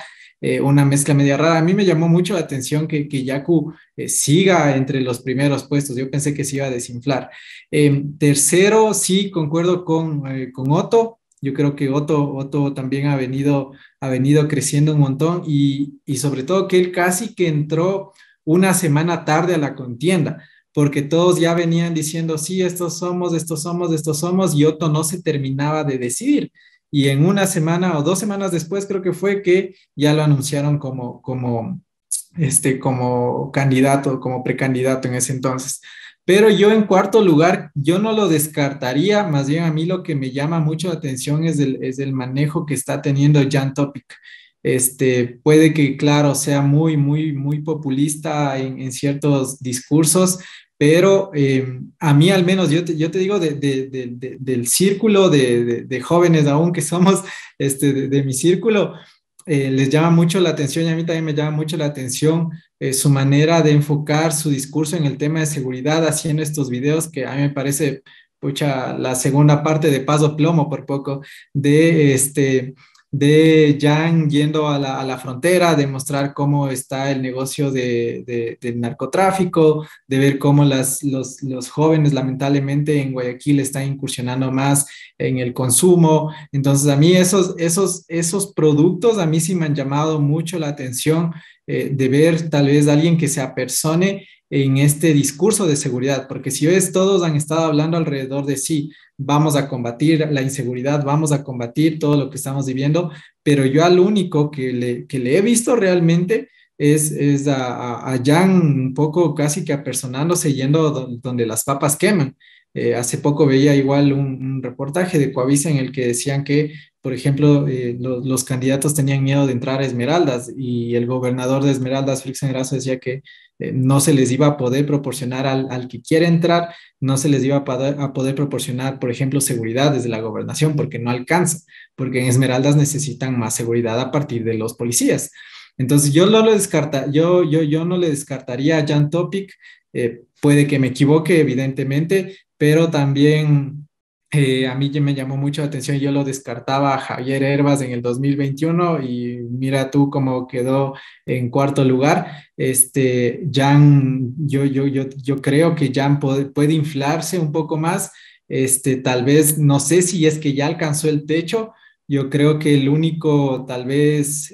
una mezcla media rara. A mí me llamó mucho la atención que Yacu siga entre los primeros puestos. Yo pensé que se iba a desinflar. Tercero, sí, concuerdo con Otto. Yo creo que Otto también ha venido creciendo un montón, y sobre todo que él casi que entró una semana tarde a la contienda, porque todos ya venían diciendo, sí, estos somos, y Otto no se terminaba de decidir. Y en una semana o 2 semanas después creo que fue que ya lo anunciaron como candidato, como precandidato en ese entonces. Pero yo en cuarto lugar, yo no lo descartaría. Más bien a mí lo que me llama mucho la atención es el manejo que está teniendo Jan Topic. Puede que, claro, sea muy, muy, muy populista en ciertos discursos, pero a mí al menos, yo te digo, del círculo de jóvenes aún que somos, de mi círculo, les llama mucho la atención, y a mí también me llama mucho la atención su manera de enfocar su discurso en el tema de seguridad, haciendo estos videos que a mí me parece, pucha, la segunda parte de Paso Plomo por poco, de Jan yendo a la frontera, de mostrar cómo está el negocio del narcotráfico, de ver cómo los jóvenes lamentablemente en Guayaquil están incursionando más en el consumo. Entonces a mí esos productos a mí sí me han llamado mucho la atención, de ver tal vez a alguien que se apersone en este discurso de seguridad, porque si ves, todos han estado hablando alrededor de sí, vamos a combatir la inseguridad, vamos a combatir todo lo que estamos viviendo, pero yo al único que le he visto realmente es a Jan un poco casi que apersonándose, yendo donde las papas queman. Hace poco veía igual un reportaje de Coavisa en el que decían que por ejemplo, los candidatos tenían miedo de entrar a Esmeraldas y el gobernador de Esmeraldas, Félix Andrazo, decía que no se les iba a poder proporcionar al que quiere entrar, no se les iba a poder proporcionar, por ejemplo, seguridad desde la gobernación, porque no alcanza, porque en Esmeraldas necesitan más seguridad a partir de los policías. Entonces, yo no le descartaría a Jan Topic, puede que me equivoque, evidentemente, pero también a mí me llamó mucho la atención, yo lo descartaba a Javier Herbas en el 2021 y mira tú cómo quedó en cuarto lugar. Jan, yo creo que Jan puede inflarse un poco más, tal vez, no sé si es que ya alcanzó el techo, yo creo que el único, tal vez,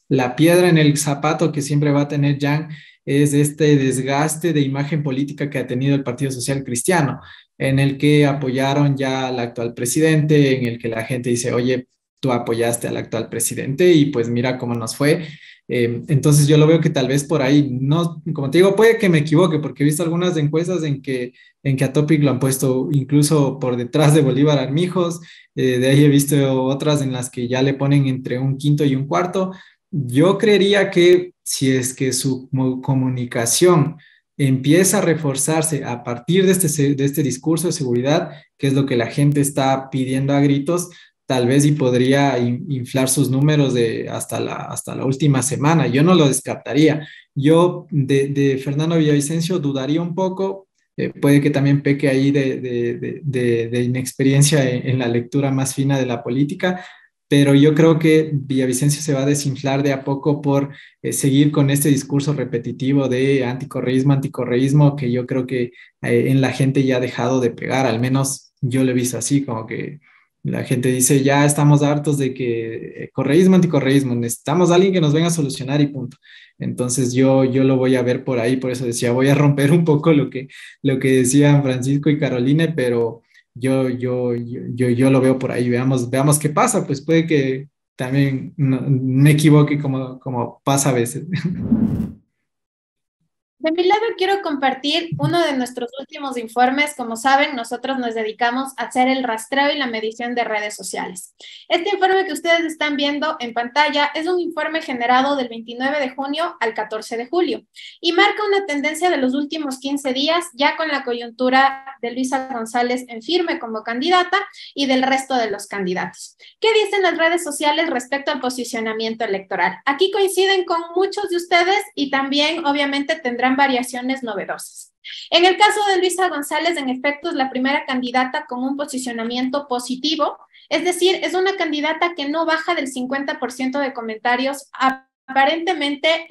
la piedra en el zapato que siempre va a tener Jan es este desgaste de imagen política que ha tenido el Partido Social Cristiano, en el que apoyaron ya al actual presidente, en el que la gente dice, oye, tú apoyaste al actual presidente y pues mira cómo nos fue. Entonces yo lo veo que tal vez por ahí, no, como te digo, puede que me equivoque, porque he visto algunas encuestas en que a Topic lo han puesto incluso por detrás de Bolívar Armijos, de ahí he visto otras en las que ya le ponen entre un quinto y un cuarto. Yo creería que si es que su comunicación empieza a reforzarse a partir de este discurso de seguridad, que es lo que la gente está pidiendo a gritos, tal vez y podría inflar sus números hasta la última semana. Yo no lo descartaría. Yo de Fernando Villavicencio dudaría un poco. Puede que también peque ahí de inexperiencia en la lectura más fina de la política, pero yo creo que Villavicencio se va a desinflar de a poco por seguir con este discurso repetitivo de anticorreísmo, que yo creo que en la gente ya ha dejado de pegar, al menos yo lo he visto así, como que la gente dice, ya estamos hartos de que correísmo, anticorreísmo, necesitamos a alguien que nos venga a solucionar y punto. Entonces yo lo voy a ver por ahí, por eso decía, voy a romper un poco lo que decían Francisco y Caroline, pero yo lo veo por ahí, veamos qué pasa, pues puede que también me equivoque como pasa a veces. De mi lado quiero compartir uno de nuestros últimos informes. Como saben, nosotros nos dedicamos a hacer el rastreo y la medición de redes sociales. Este informe que ustedes están viendo en pantalla es un informe generado del 29 de junio al 14 de julio y marca una tendencia de los últimos 15 días, ya con la coyuntura de Luisa González en firme como candidata y del resto de los candidatos. ¿Qué dicen las redes sociales respecto al posicionamiento electoral? Aquí coinciden con muchos de ustedes y también obviamente tendrán variaciones novedosas. En el caso de Luisa González, en efecto, es la primera candidata con un posicionamiento positivo, es decir, es una candidata que no baja del 50% de comentarios aparentemente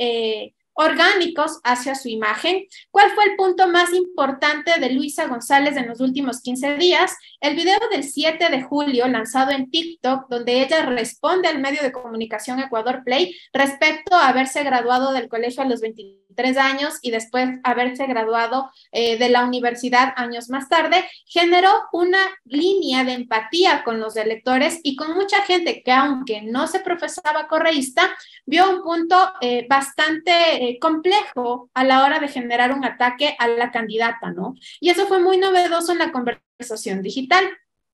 orgánicos hacia su imagen. ¿Cuál fue el punto más importante de Luisa González en los últimos 15 días? El video del 7 de julio lanzado en TikTok, donde ella responde al medio de comunicación Ecuador Play respecto a haberse graduado del colegio a los 23 años y después haberse graduado de la universidad años más tarde, generó una línea de empatía con los electores y con mucha gente que, aunque no se profesaba correísta, vio un punto bastante complejo a la hora de generar un ataque a la candidata, ¿no? Y eso fue muy novedoso en la conversación digital.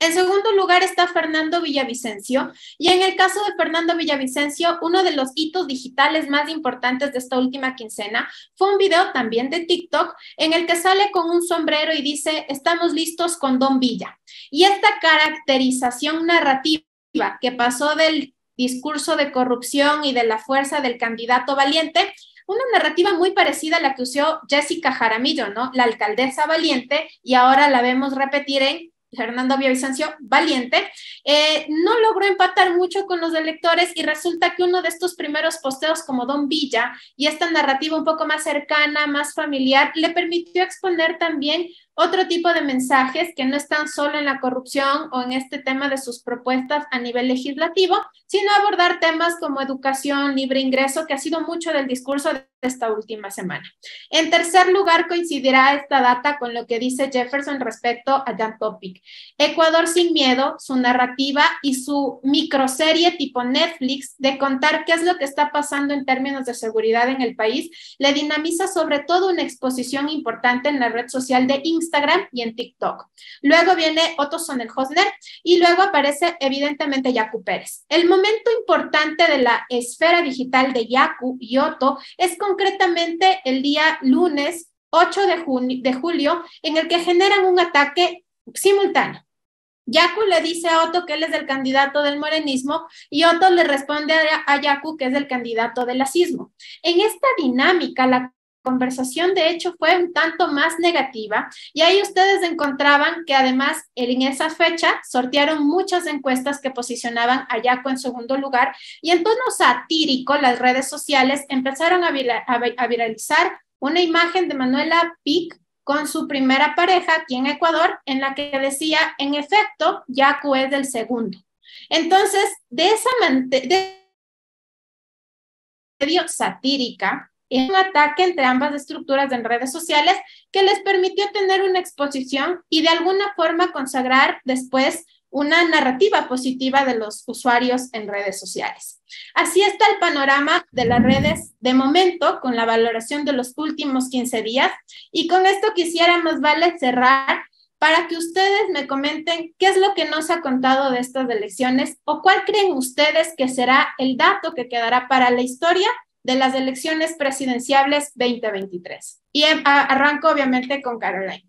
En segundo lugar está Fernando Villavicencio, y en el caso de Fernando Villavicencio, uno de los hitos digitales más importantes de esta última quincena fue un video también de TikTok en el que sale con un sombrero y dice, estamos listos con Don Villa. Y esta caracterización narrativa que pasó del discurso de corrupción y de la fuerza del candidato valiente, una narrativa muy parecida a la que usó Jessica Jaramillo, ¿no? La alcaldesa valiente, y ahora la vemos repetir en Fernando Villavicencio valiente, no logró empatar mucho con los electores y resulta que uno de estos primeros posteos como Don Villa y esta narrativa un poco más cercana, más familiar, le permitió exponer también otro tipo de mensajes que no están solo en la corrupción o en este tema de sus propuestas a nivel legislativo, sino abordar temas como educación, libre ingreso, que ha sido mucho del discurso de esta última semana. En tercer lugar, coincidirá esta data con lo que dice Jefferson respecto a Jan Topic. Ecuador sin miedo, su narrativa y su microserie tipo Netflix de contar qué es lo que está pasando en términos de seguridad en el país, le dinamiza sobre todo una exposición importante en la red social de Instagram, Instagram y en TikTok. Luego viene Otto Sonnenhosner y luego aparece evidentemente Yaku Pérez. El momento importante de la esfera digital de Yaku y Otto es concretamente el día lunes 8 de julio, en el que generan un ataque simultáneo. Yaku le dice a Otto que él es el candidato del morenismo y Otto le responde a Yaku que es el candidato del lacismo. En esta dinámica, la conversación de hecho fue un tanto más negativa y ahí ustedes encontraban que además en esa fecha sortearon muchas encuestas que posicionaban a Yaku en segundo lugar y en tono satírico las redes sociales empezaron a viralizar una imagen de Manuela Pic con su primera pareja aquí en Ecuador, en la que decía, en efecto, Yaku es del segundo. Entonces, de esa manera satírica, es un ataque entre ambas estructuras en redes sociales que les permitió tener una exposición y de alguna forma consagrar después una narrativa positiva de los usuarios en redes sociales. Así está el panorama de las redes de momento con la valoración de los últimos 15 días y con esto quisiéramos, Vale, cerrar para que ustedes me comenten qué es lo que nos ha contado de estas elecciones o cuál creen ustedes que será el dato que quedará para la historia de las elecciones presidenciales 2023. Y arranco obviamente con Caroline.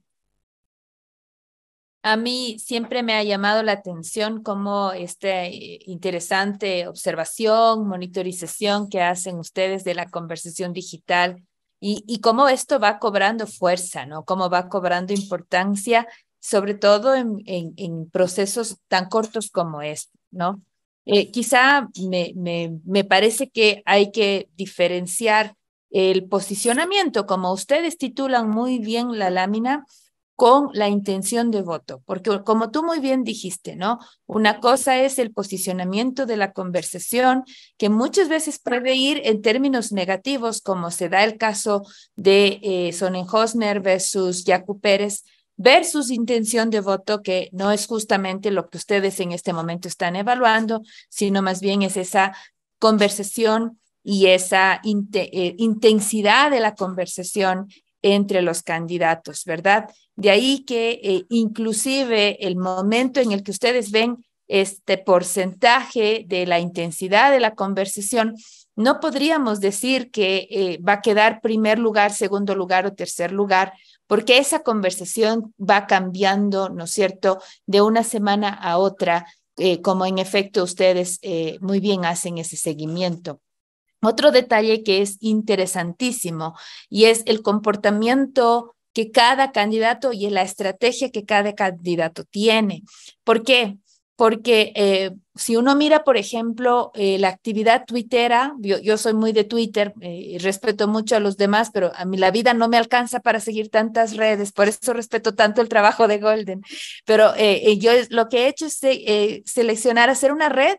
A mí siempre me ha llamado la atención cómo esta interesante observación, monitorización que hacen ustedes de la conversación digital y cómo esto va cobrando fuerza, ¿no? Cómo va cobrando importancia, sobre todo en procesos tan cortos como este, ¿no? Quizá me parece que hay que diferenciar el posicionamiento, como ustedes titulan muy bien la lámina, con la intención de voto, porque como tú muy bien dijiste, ¿no? Una cosa es el posicionamiento de la conversación, que muchas veces puede ir en términos negativos, como se da el caso de Sonnenhosner versus Yaku Pérez, versus intención de voto, que no es justamente lo que ustedes en este momento están evaluando, sino más bien es esa conversación y esa intensidad de la conversación entre los candidatos, ¿verdad? De ahí que inclusive el momento en el que ustedes ven este porcentaje de la intensidad de la conversación, no podríamos decir que va a quedar primer lugar, segundo lugar o tercer lugar, porque esa conversación va cambiando, ¿no es cierto?, de una semana a otra, como en efecto ustedes muy bien hacen ese seguimiento. Otro detalle que es interesantísimo y es el comportamiento que cada candidato y la estrategia que cada candidato tiene. ¿Por qué? Porque si uno mira, por ejemplo, la actividad tuitera, yo soy muy de Twitter y respeto mucho a los demás, pero a mí la vida no me alcanza para seguir tantas redes, por eso respeto tanto el trabajo de Golden. Pero yo lo que he hecho es seleccionar, hacer una red,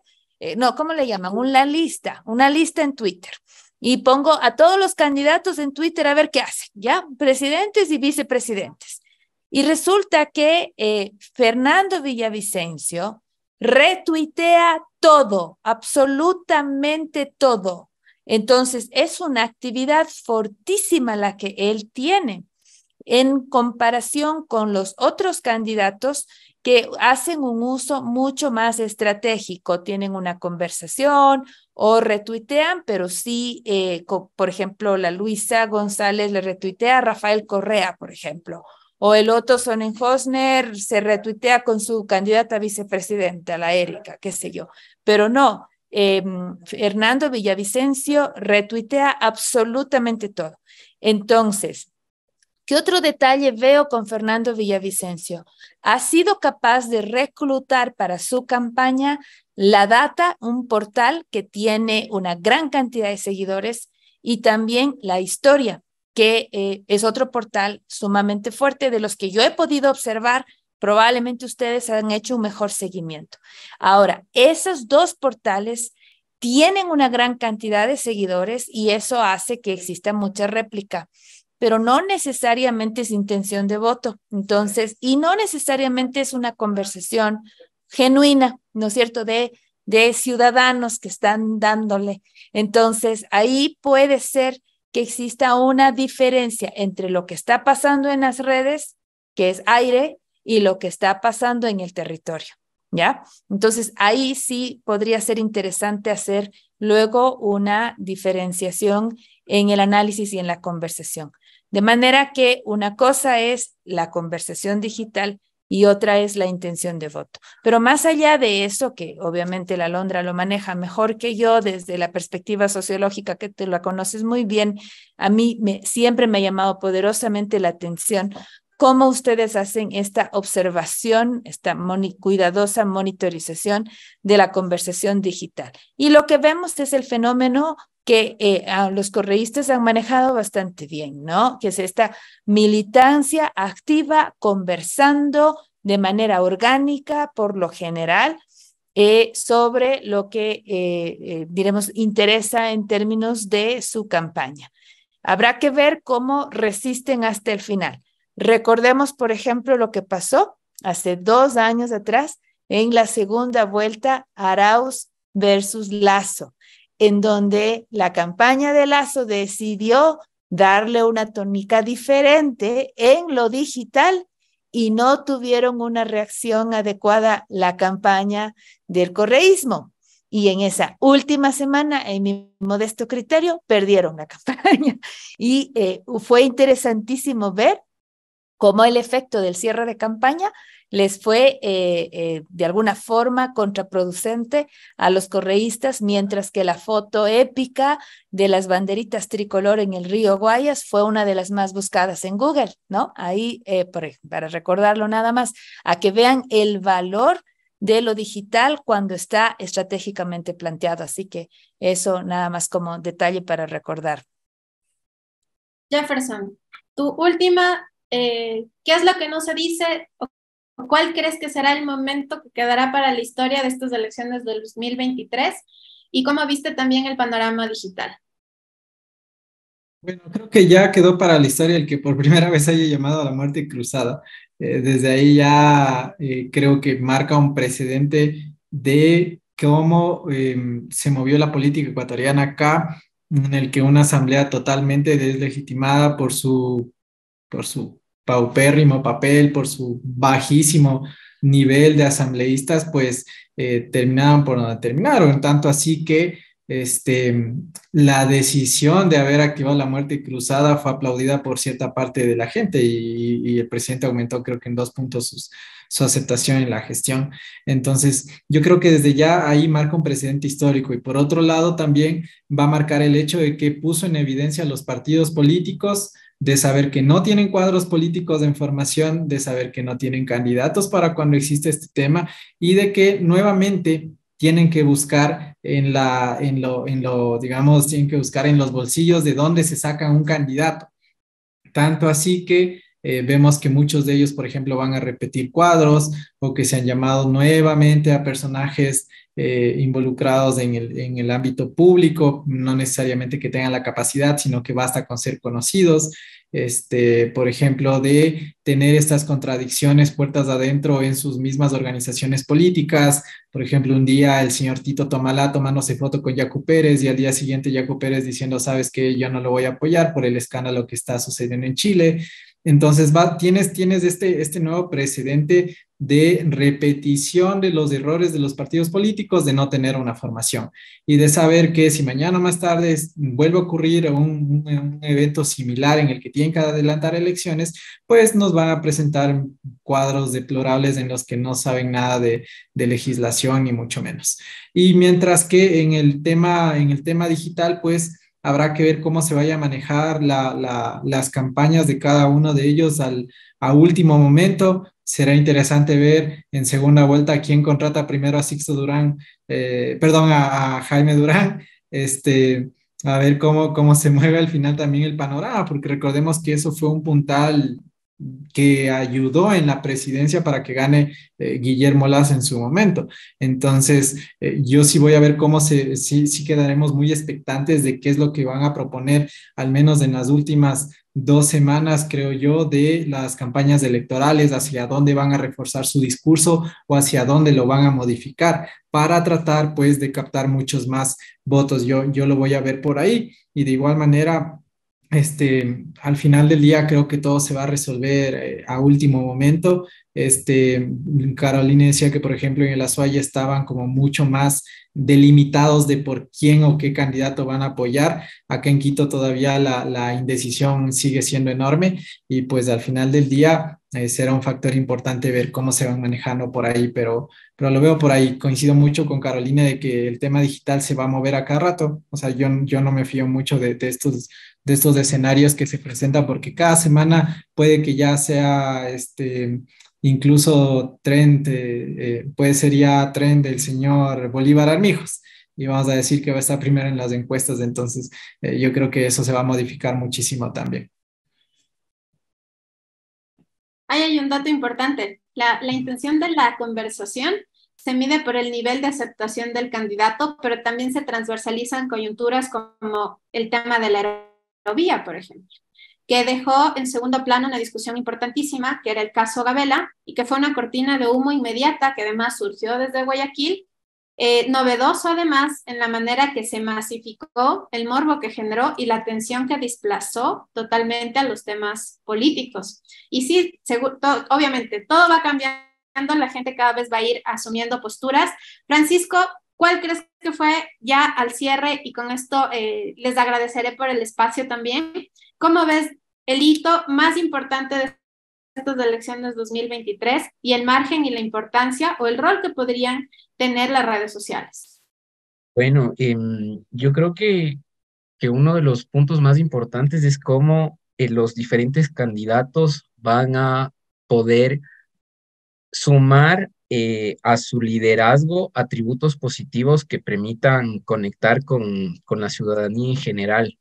no, ¿cómo le llaman? Una lista en Twitter. Y pongo a todos los candidatos en Twitter a ver qué hacen, ¿ya? Presidentes y vicepresidentes. Y resulta que Fernando Villavicencio retuitea todo, absolutamente todo. Entonces, es una actividad fortísima la que él tiene en comparación con los otros candidatos que hacen un uso mucho más estratégico, tienen una conversación o retuitean, pero sí, por ejemplo, la Luisa González le retuitea a Rafael Correa, por ejemplo, o el Otto Sonnenhosner se retuitea con su candidata a vicepresidenta, la Erika, qué sé yo, pero no, Fernando Villavicencio retuitea absolutamente todo. Entonces, ¿qué otro detalle veo con Fernando Villavicencio? Ha sido capaz de reclutar para su campaña La Data, un portal que tiene una gran cantidad de seguidores, y también La Historia, que es otro portal sumamente fuerte de los que yo he podido observar. Probablemente ustedes han hecho un mejor seguimiento. Ahora, esos dos portales tienen una gran cantidad de seguidores y eso hace que exista mucha réplica, pero no necesariamente es intención de voto. Entonces, y no necesariamente es una conversación genuina, ¿no es cierto?, de ciudadanos que están dándole. Entonces, ahí puede ser que exista una diferencia entre lo que está pasando en las redes que es aire, y lo que está pasando en el territorio, ¿ya? Entonces, ahí sí podría ser interesante hacer luego una diferenciación en el análisis y en la conversación. De manera que una cosa es la conversación digital y otra es la intención de voto. Pero más allá de eso, que obviamente la Alondra lo maneja mejor que yo desde la perspectiva sociológica, que tú la conoces muy bien, a mí siempre me ha llamado poderosamente la atención cómo ustedes hacen esta observación, esta cuidadosa monitorización de la conversación digital. Y lo que vemos es el fenómeno que los correístas han manejado bastante bien, ¿no? Que es esta militancia activa, conversando de manera orgánica, por lo general, sobre lo que, diremos, interesa en términos de su campaña. Habrá que ver cómo resisten hasta el final. Recordemos, por ejemplo, lo que pasó hace 2 años atrás en la segunda vuelta Arauz versus Lasso, en donde la campaña de Lasso decidió darle una tónica diferente en lo digital y no tuvieron una reacción adecuada la campaña del correísmo. Y en esa última semana, en mi modesto criterio, perdieron la campaña. Y fue interesantísimo ver cómo el efecto del cierre de campaña les fue de alguna forma contraproducente a los correístas, mientras que la foto épica de las banderitas tricolor en el río Guayas fue una de las más buscadas en Google, ¿no? Ahí, para recordarlo nada más, a que vean el valor de lo digital cuando está estratégicamente planteado. Así que eso nada más como detalle para recordar. Jefferson, tu última, ¿qué es lo que no se dice? ¿Cuál crees que será el momento que quedará para la historia de estas elecciones del 2023? ¿Y cómo viste también el panorama digital? Bueno, creo que ya quedó para la historia el que por primera vez haya llamado a la muerte cruzada. Desde ahí ya creo que marca un precedente de cómo se movió la política ecuatoriana acá, en el que una asamblea totalmente deslegitimada por su paupérrimo papel, por su bajísimo nivel de asambleístas, pues terminaban por donde terminaron. Tanto así que la decisión de haber activado la muerte cruzada fue aplaudida por cierta parte de la gente y el presidente aumentó creo que en 2 puntos su aceptación en la gestión. Entonces, yo creo que desde ya ahí marca un precedente histórico y por otro lado también va a marcar el hecho de que puso en evidencia a los partidos políticos, de saber que no tienen cuadros políticos de información, de saber que no tienen candidatos para cuando existe este tema y de que nuevamente tienen que buscar digamos, tienen que buscar en los bolsillos de dónde se saca un candidato. Tanto así que vemos que muchos de ellos, por ejemplo, van a repetir cuadros o que se han llamado nuevamente a personajes involucrados en el ámbito público, no necesariamente que tengan la capacidad, sino que basta con ser conocidos. Por ejemplo, de tener estas contradicciones puertas adentro en sus mismas organizaciones políticas. Por ejemplo, un día el señor Tito Tomalá tomándose foto con Yacu Pérez y al día siguiente Yacu Pérez diciendo, sabes que yo no lo voy a apoyar por el escándalo que está sucediendo en Chile. Entonces tienes este nuevo precedente de repetición de los errores de los partidos políticos de no tener una formación y de saber que si mañana más tarde vuelve a ocurrir un evento similar en el que tienen que adelantar elecciones, pues nos van a presentar cuadros deplorables en los que no saben nada de legislación ni mucho menos. Y mientras que en el tema digital, pues habrá que ver cómo se vaya a manejar las campañas de cada uno de ellos a último momento. Será interesante ver en segunda vuelta quién contrata primero a Sixto Durán, a Jaime Durán, a ver cómo se mueve al final también el panorama, porque recordemos que eso fue un puntal que ayudó en la presidencia para que gane Guillermo Lasso en su momento. Entonces, yo sí voy a ver sí quedaremos muy expectantes de qué es lo que van a proponer, al menos en las últimas 2 semanas, creo yo, de las campañas electorales, hacia dónde van a reforzar su discurso o hacia dónde lo van a modificar para tratar, pues, de captar muchos más votos. Yo lo voy a ver por ahí y de igual manera al final del día creo que todo se va a resolver a último momento. Carolina decía que, por ejemplo, en el Azuay estaban como mucho más delimitados de por quién o qué candidato van a apoyar. Acá en Quito todavía la indecisión sigue siendo enorme y pues al final del día será un factor importante ver cómo se van manejando por ahí, pero lo veo por ahí. Coincido mucho con Carolina de que el tema digital se va a mover a cada rato. O sea, yo no me fío mucho de estos escenarios que se presentan porque cada semana puede que ya sea incluso trend, puede ser ya trend del señor Bolívar Armijos. Y vamos a decir que va a estar primero en las encuestas, entonces yo creo que eso se va a modificar muchísimo también. Ahí hay un dato importante. La intención de la conversación se mide por el nivel de aceptación del candidato, pero también se transversalizan coyunturas como el tema de la aerovía, por ejemplo, que dejó en segundo plano una discusión importantísima, que era el caso Gabela, y que fue una cortina de humo inmediata, que además surgió desde Guayaquil, novedoso además en la manera que se masificó el morbo que generó y la atención que desplazó totalmente a los temas políticos. Y sí, obviamente, todo va cambiando, la gente cada vez va a ir asumiendo posturas. Francisco, ¿cuál crees que fue ya al cierre? Y con esto les agradeceré por el espacio también. ¿Cómo ves el hito más importante de estas elecciones 2023 y el margen y la importancia o el rol que podrían tener las redes sociales? Bueno, yo creo que uno de los puntos más importantes es cómo los diferentes candidatos van a poder sumar a su liderazgo atributos positivos que permitan conectar con la ciudadanía en general.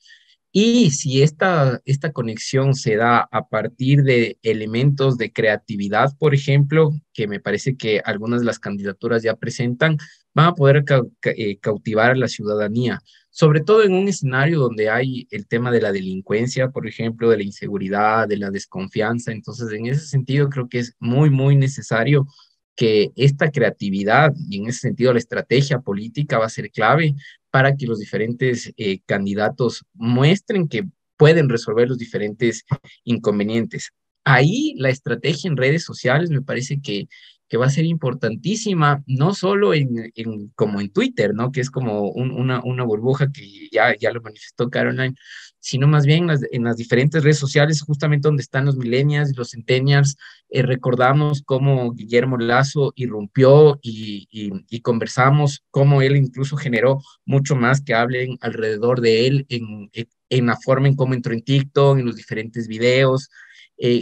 Y si esta conexión se da a partir de elementos de creatividad, por ejemplo, que me parece que algunas de las candidaturas ya presentan, van a poder cautivar a la ciudadanía, sobre todo en un escenario donde hay el tema de la delincuencia, por ejemplo, de la inseguridad, de la desconfianza. Entonces, en ese sentido, creo que es muy, muy necesario que esta creatividad y en ese sentido la estrategia política va a ser clave para que los diferentes candidatos muestren que pueden resolver los diferentes inconvenientes. Ahí la estrategia en redes sociales me parece que va a ser importantísima, no solo como en Twitter, ¿no? Que es como una burbuja que ya lo manifestó Caroline, sino más bien en las diferentes redes sociales, justamente donde están los millennials y los centennials. Recordamos cómo Guillermo Lazo irrumpió y conversamos, cómo él incluso generó mucho más que hablen alrededor de él en la forma en cómo entró en TikTok, en los diferentes videos.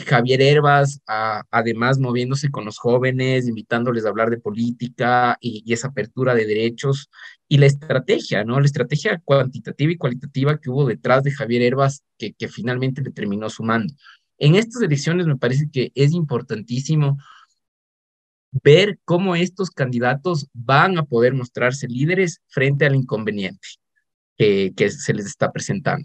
Javier Herbas, además moviéndose con los jóvenes, invitándoles a hablar de política y esa apertura de derechos y la estrategia, ¿no? La estrategia cuantitativa y cualitativa que hubo detrás de Javier Herbas que finalmente le terminó sumando. En estas elecciones me parece que es importantísimo ver cómo estos candidatos van a poder mostrarse líderes frente al inconveniente que se les está presentando.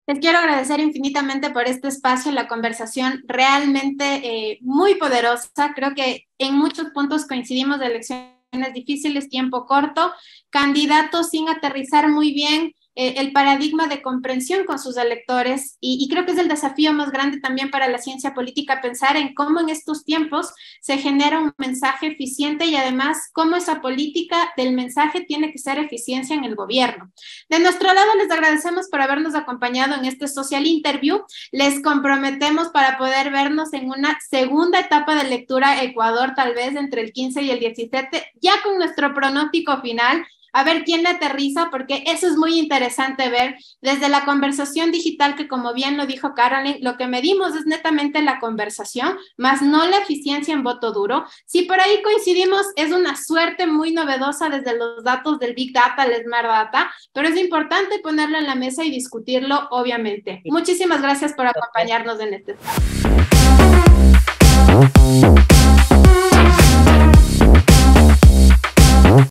Les quiero agradecer infinitamente por este espacio, la conversación realmente muy poderosa. Creo que en muchos puntos coincidimos de elecciones difíciles, tiempo corto, candidatos sin aterrizar muy bien el paradigma de comprensión con sus electores y creo que es el desafío más grande también para la ciencia política pensar en cómo en estos tiempos se genera un mensaje eficiente y además cómo esa política del mensaje tiene que ser eficiencia en el gobierno. De nuestro lado les agradecemos por habernos acompañado en este social interview. Les comprometemos para poder vernos en una segunda etapa de lectura Ecuador, tal vez entre el 15 y el 17, ya con nuestro pronóstico final, a ver quién le aterriza, porque eso es muy interesante ver desde la conversación digital, que como bien lo dijo Caroline, lo que medimos es netamente la conversación, más no la eficiencia en voto duro. Si por ahí coincidimos, es una suerte muy novedosa desde los datos del Big Data, el Smart Data, pero es importante ponerlo en la mesa y discutirlo, obviamente. Muchísimas gracias por acompañarnos en este espacio.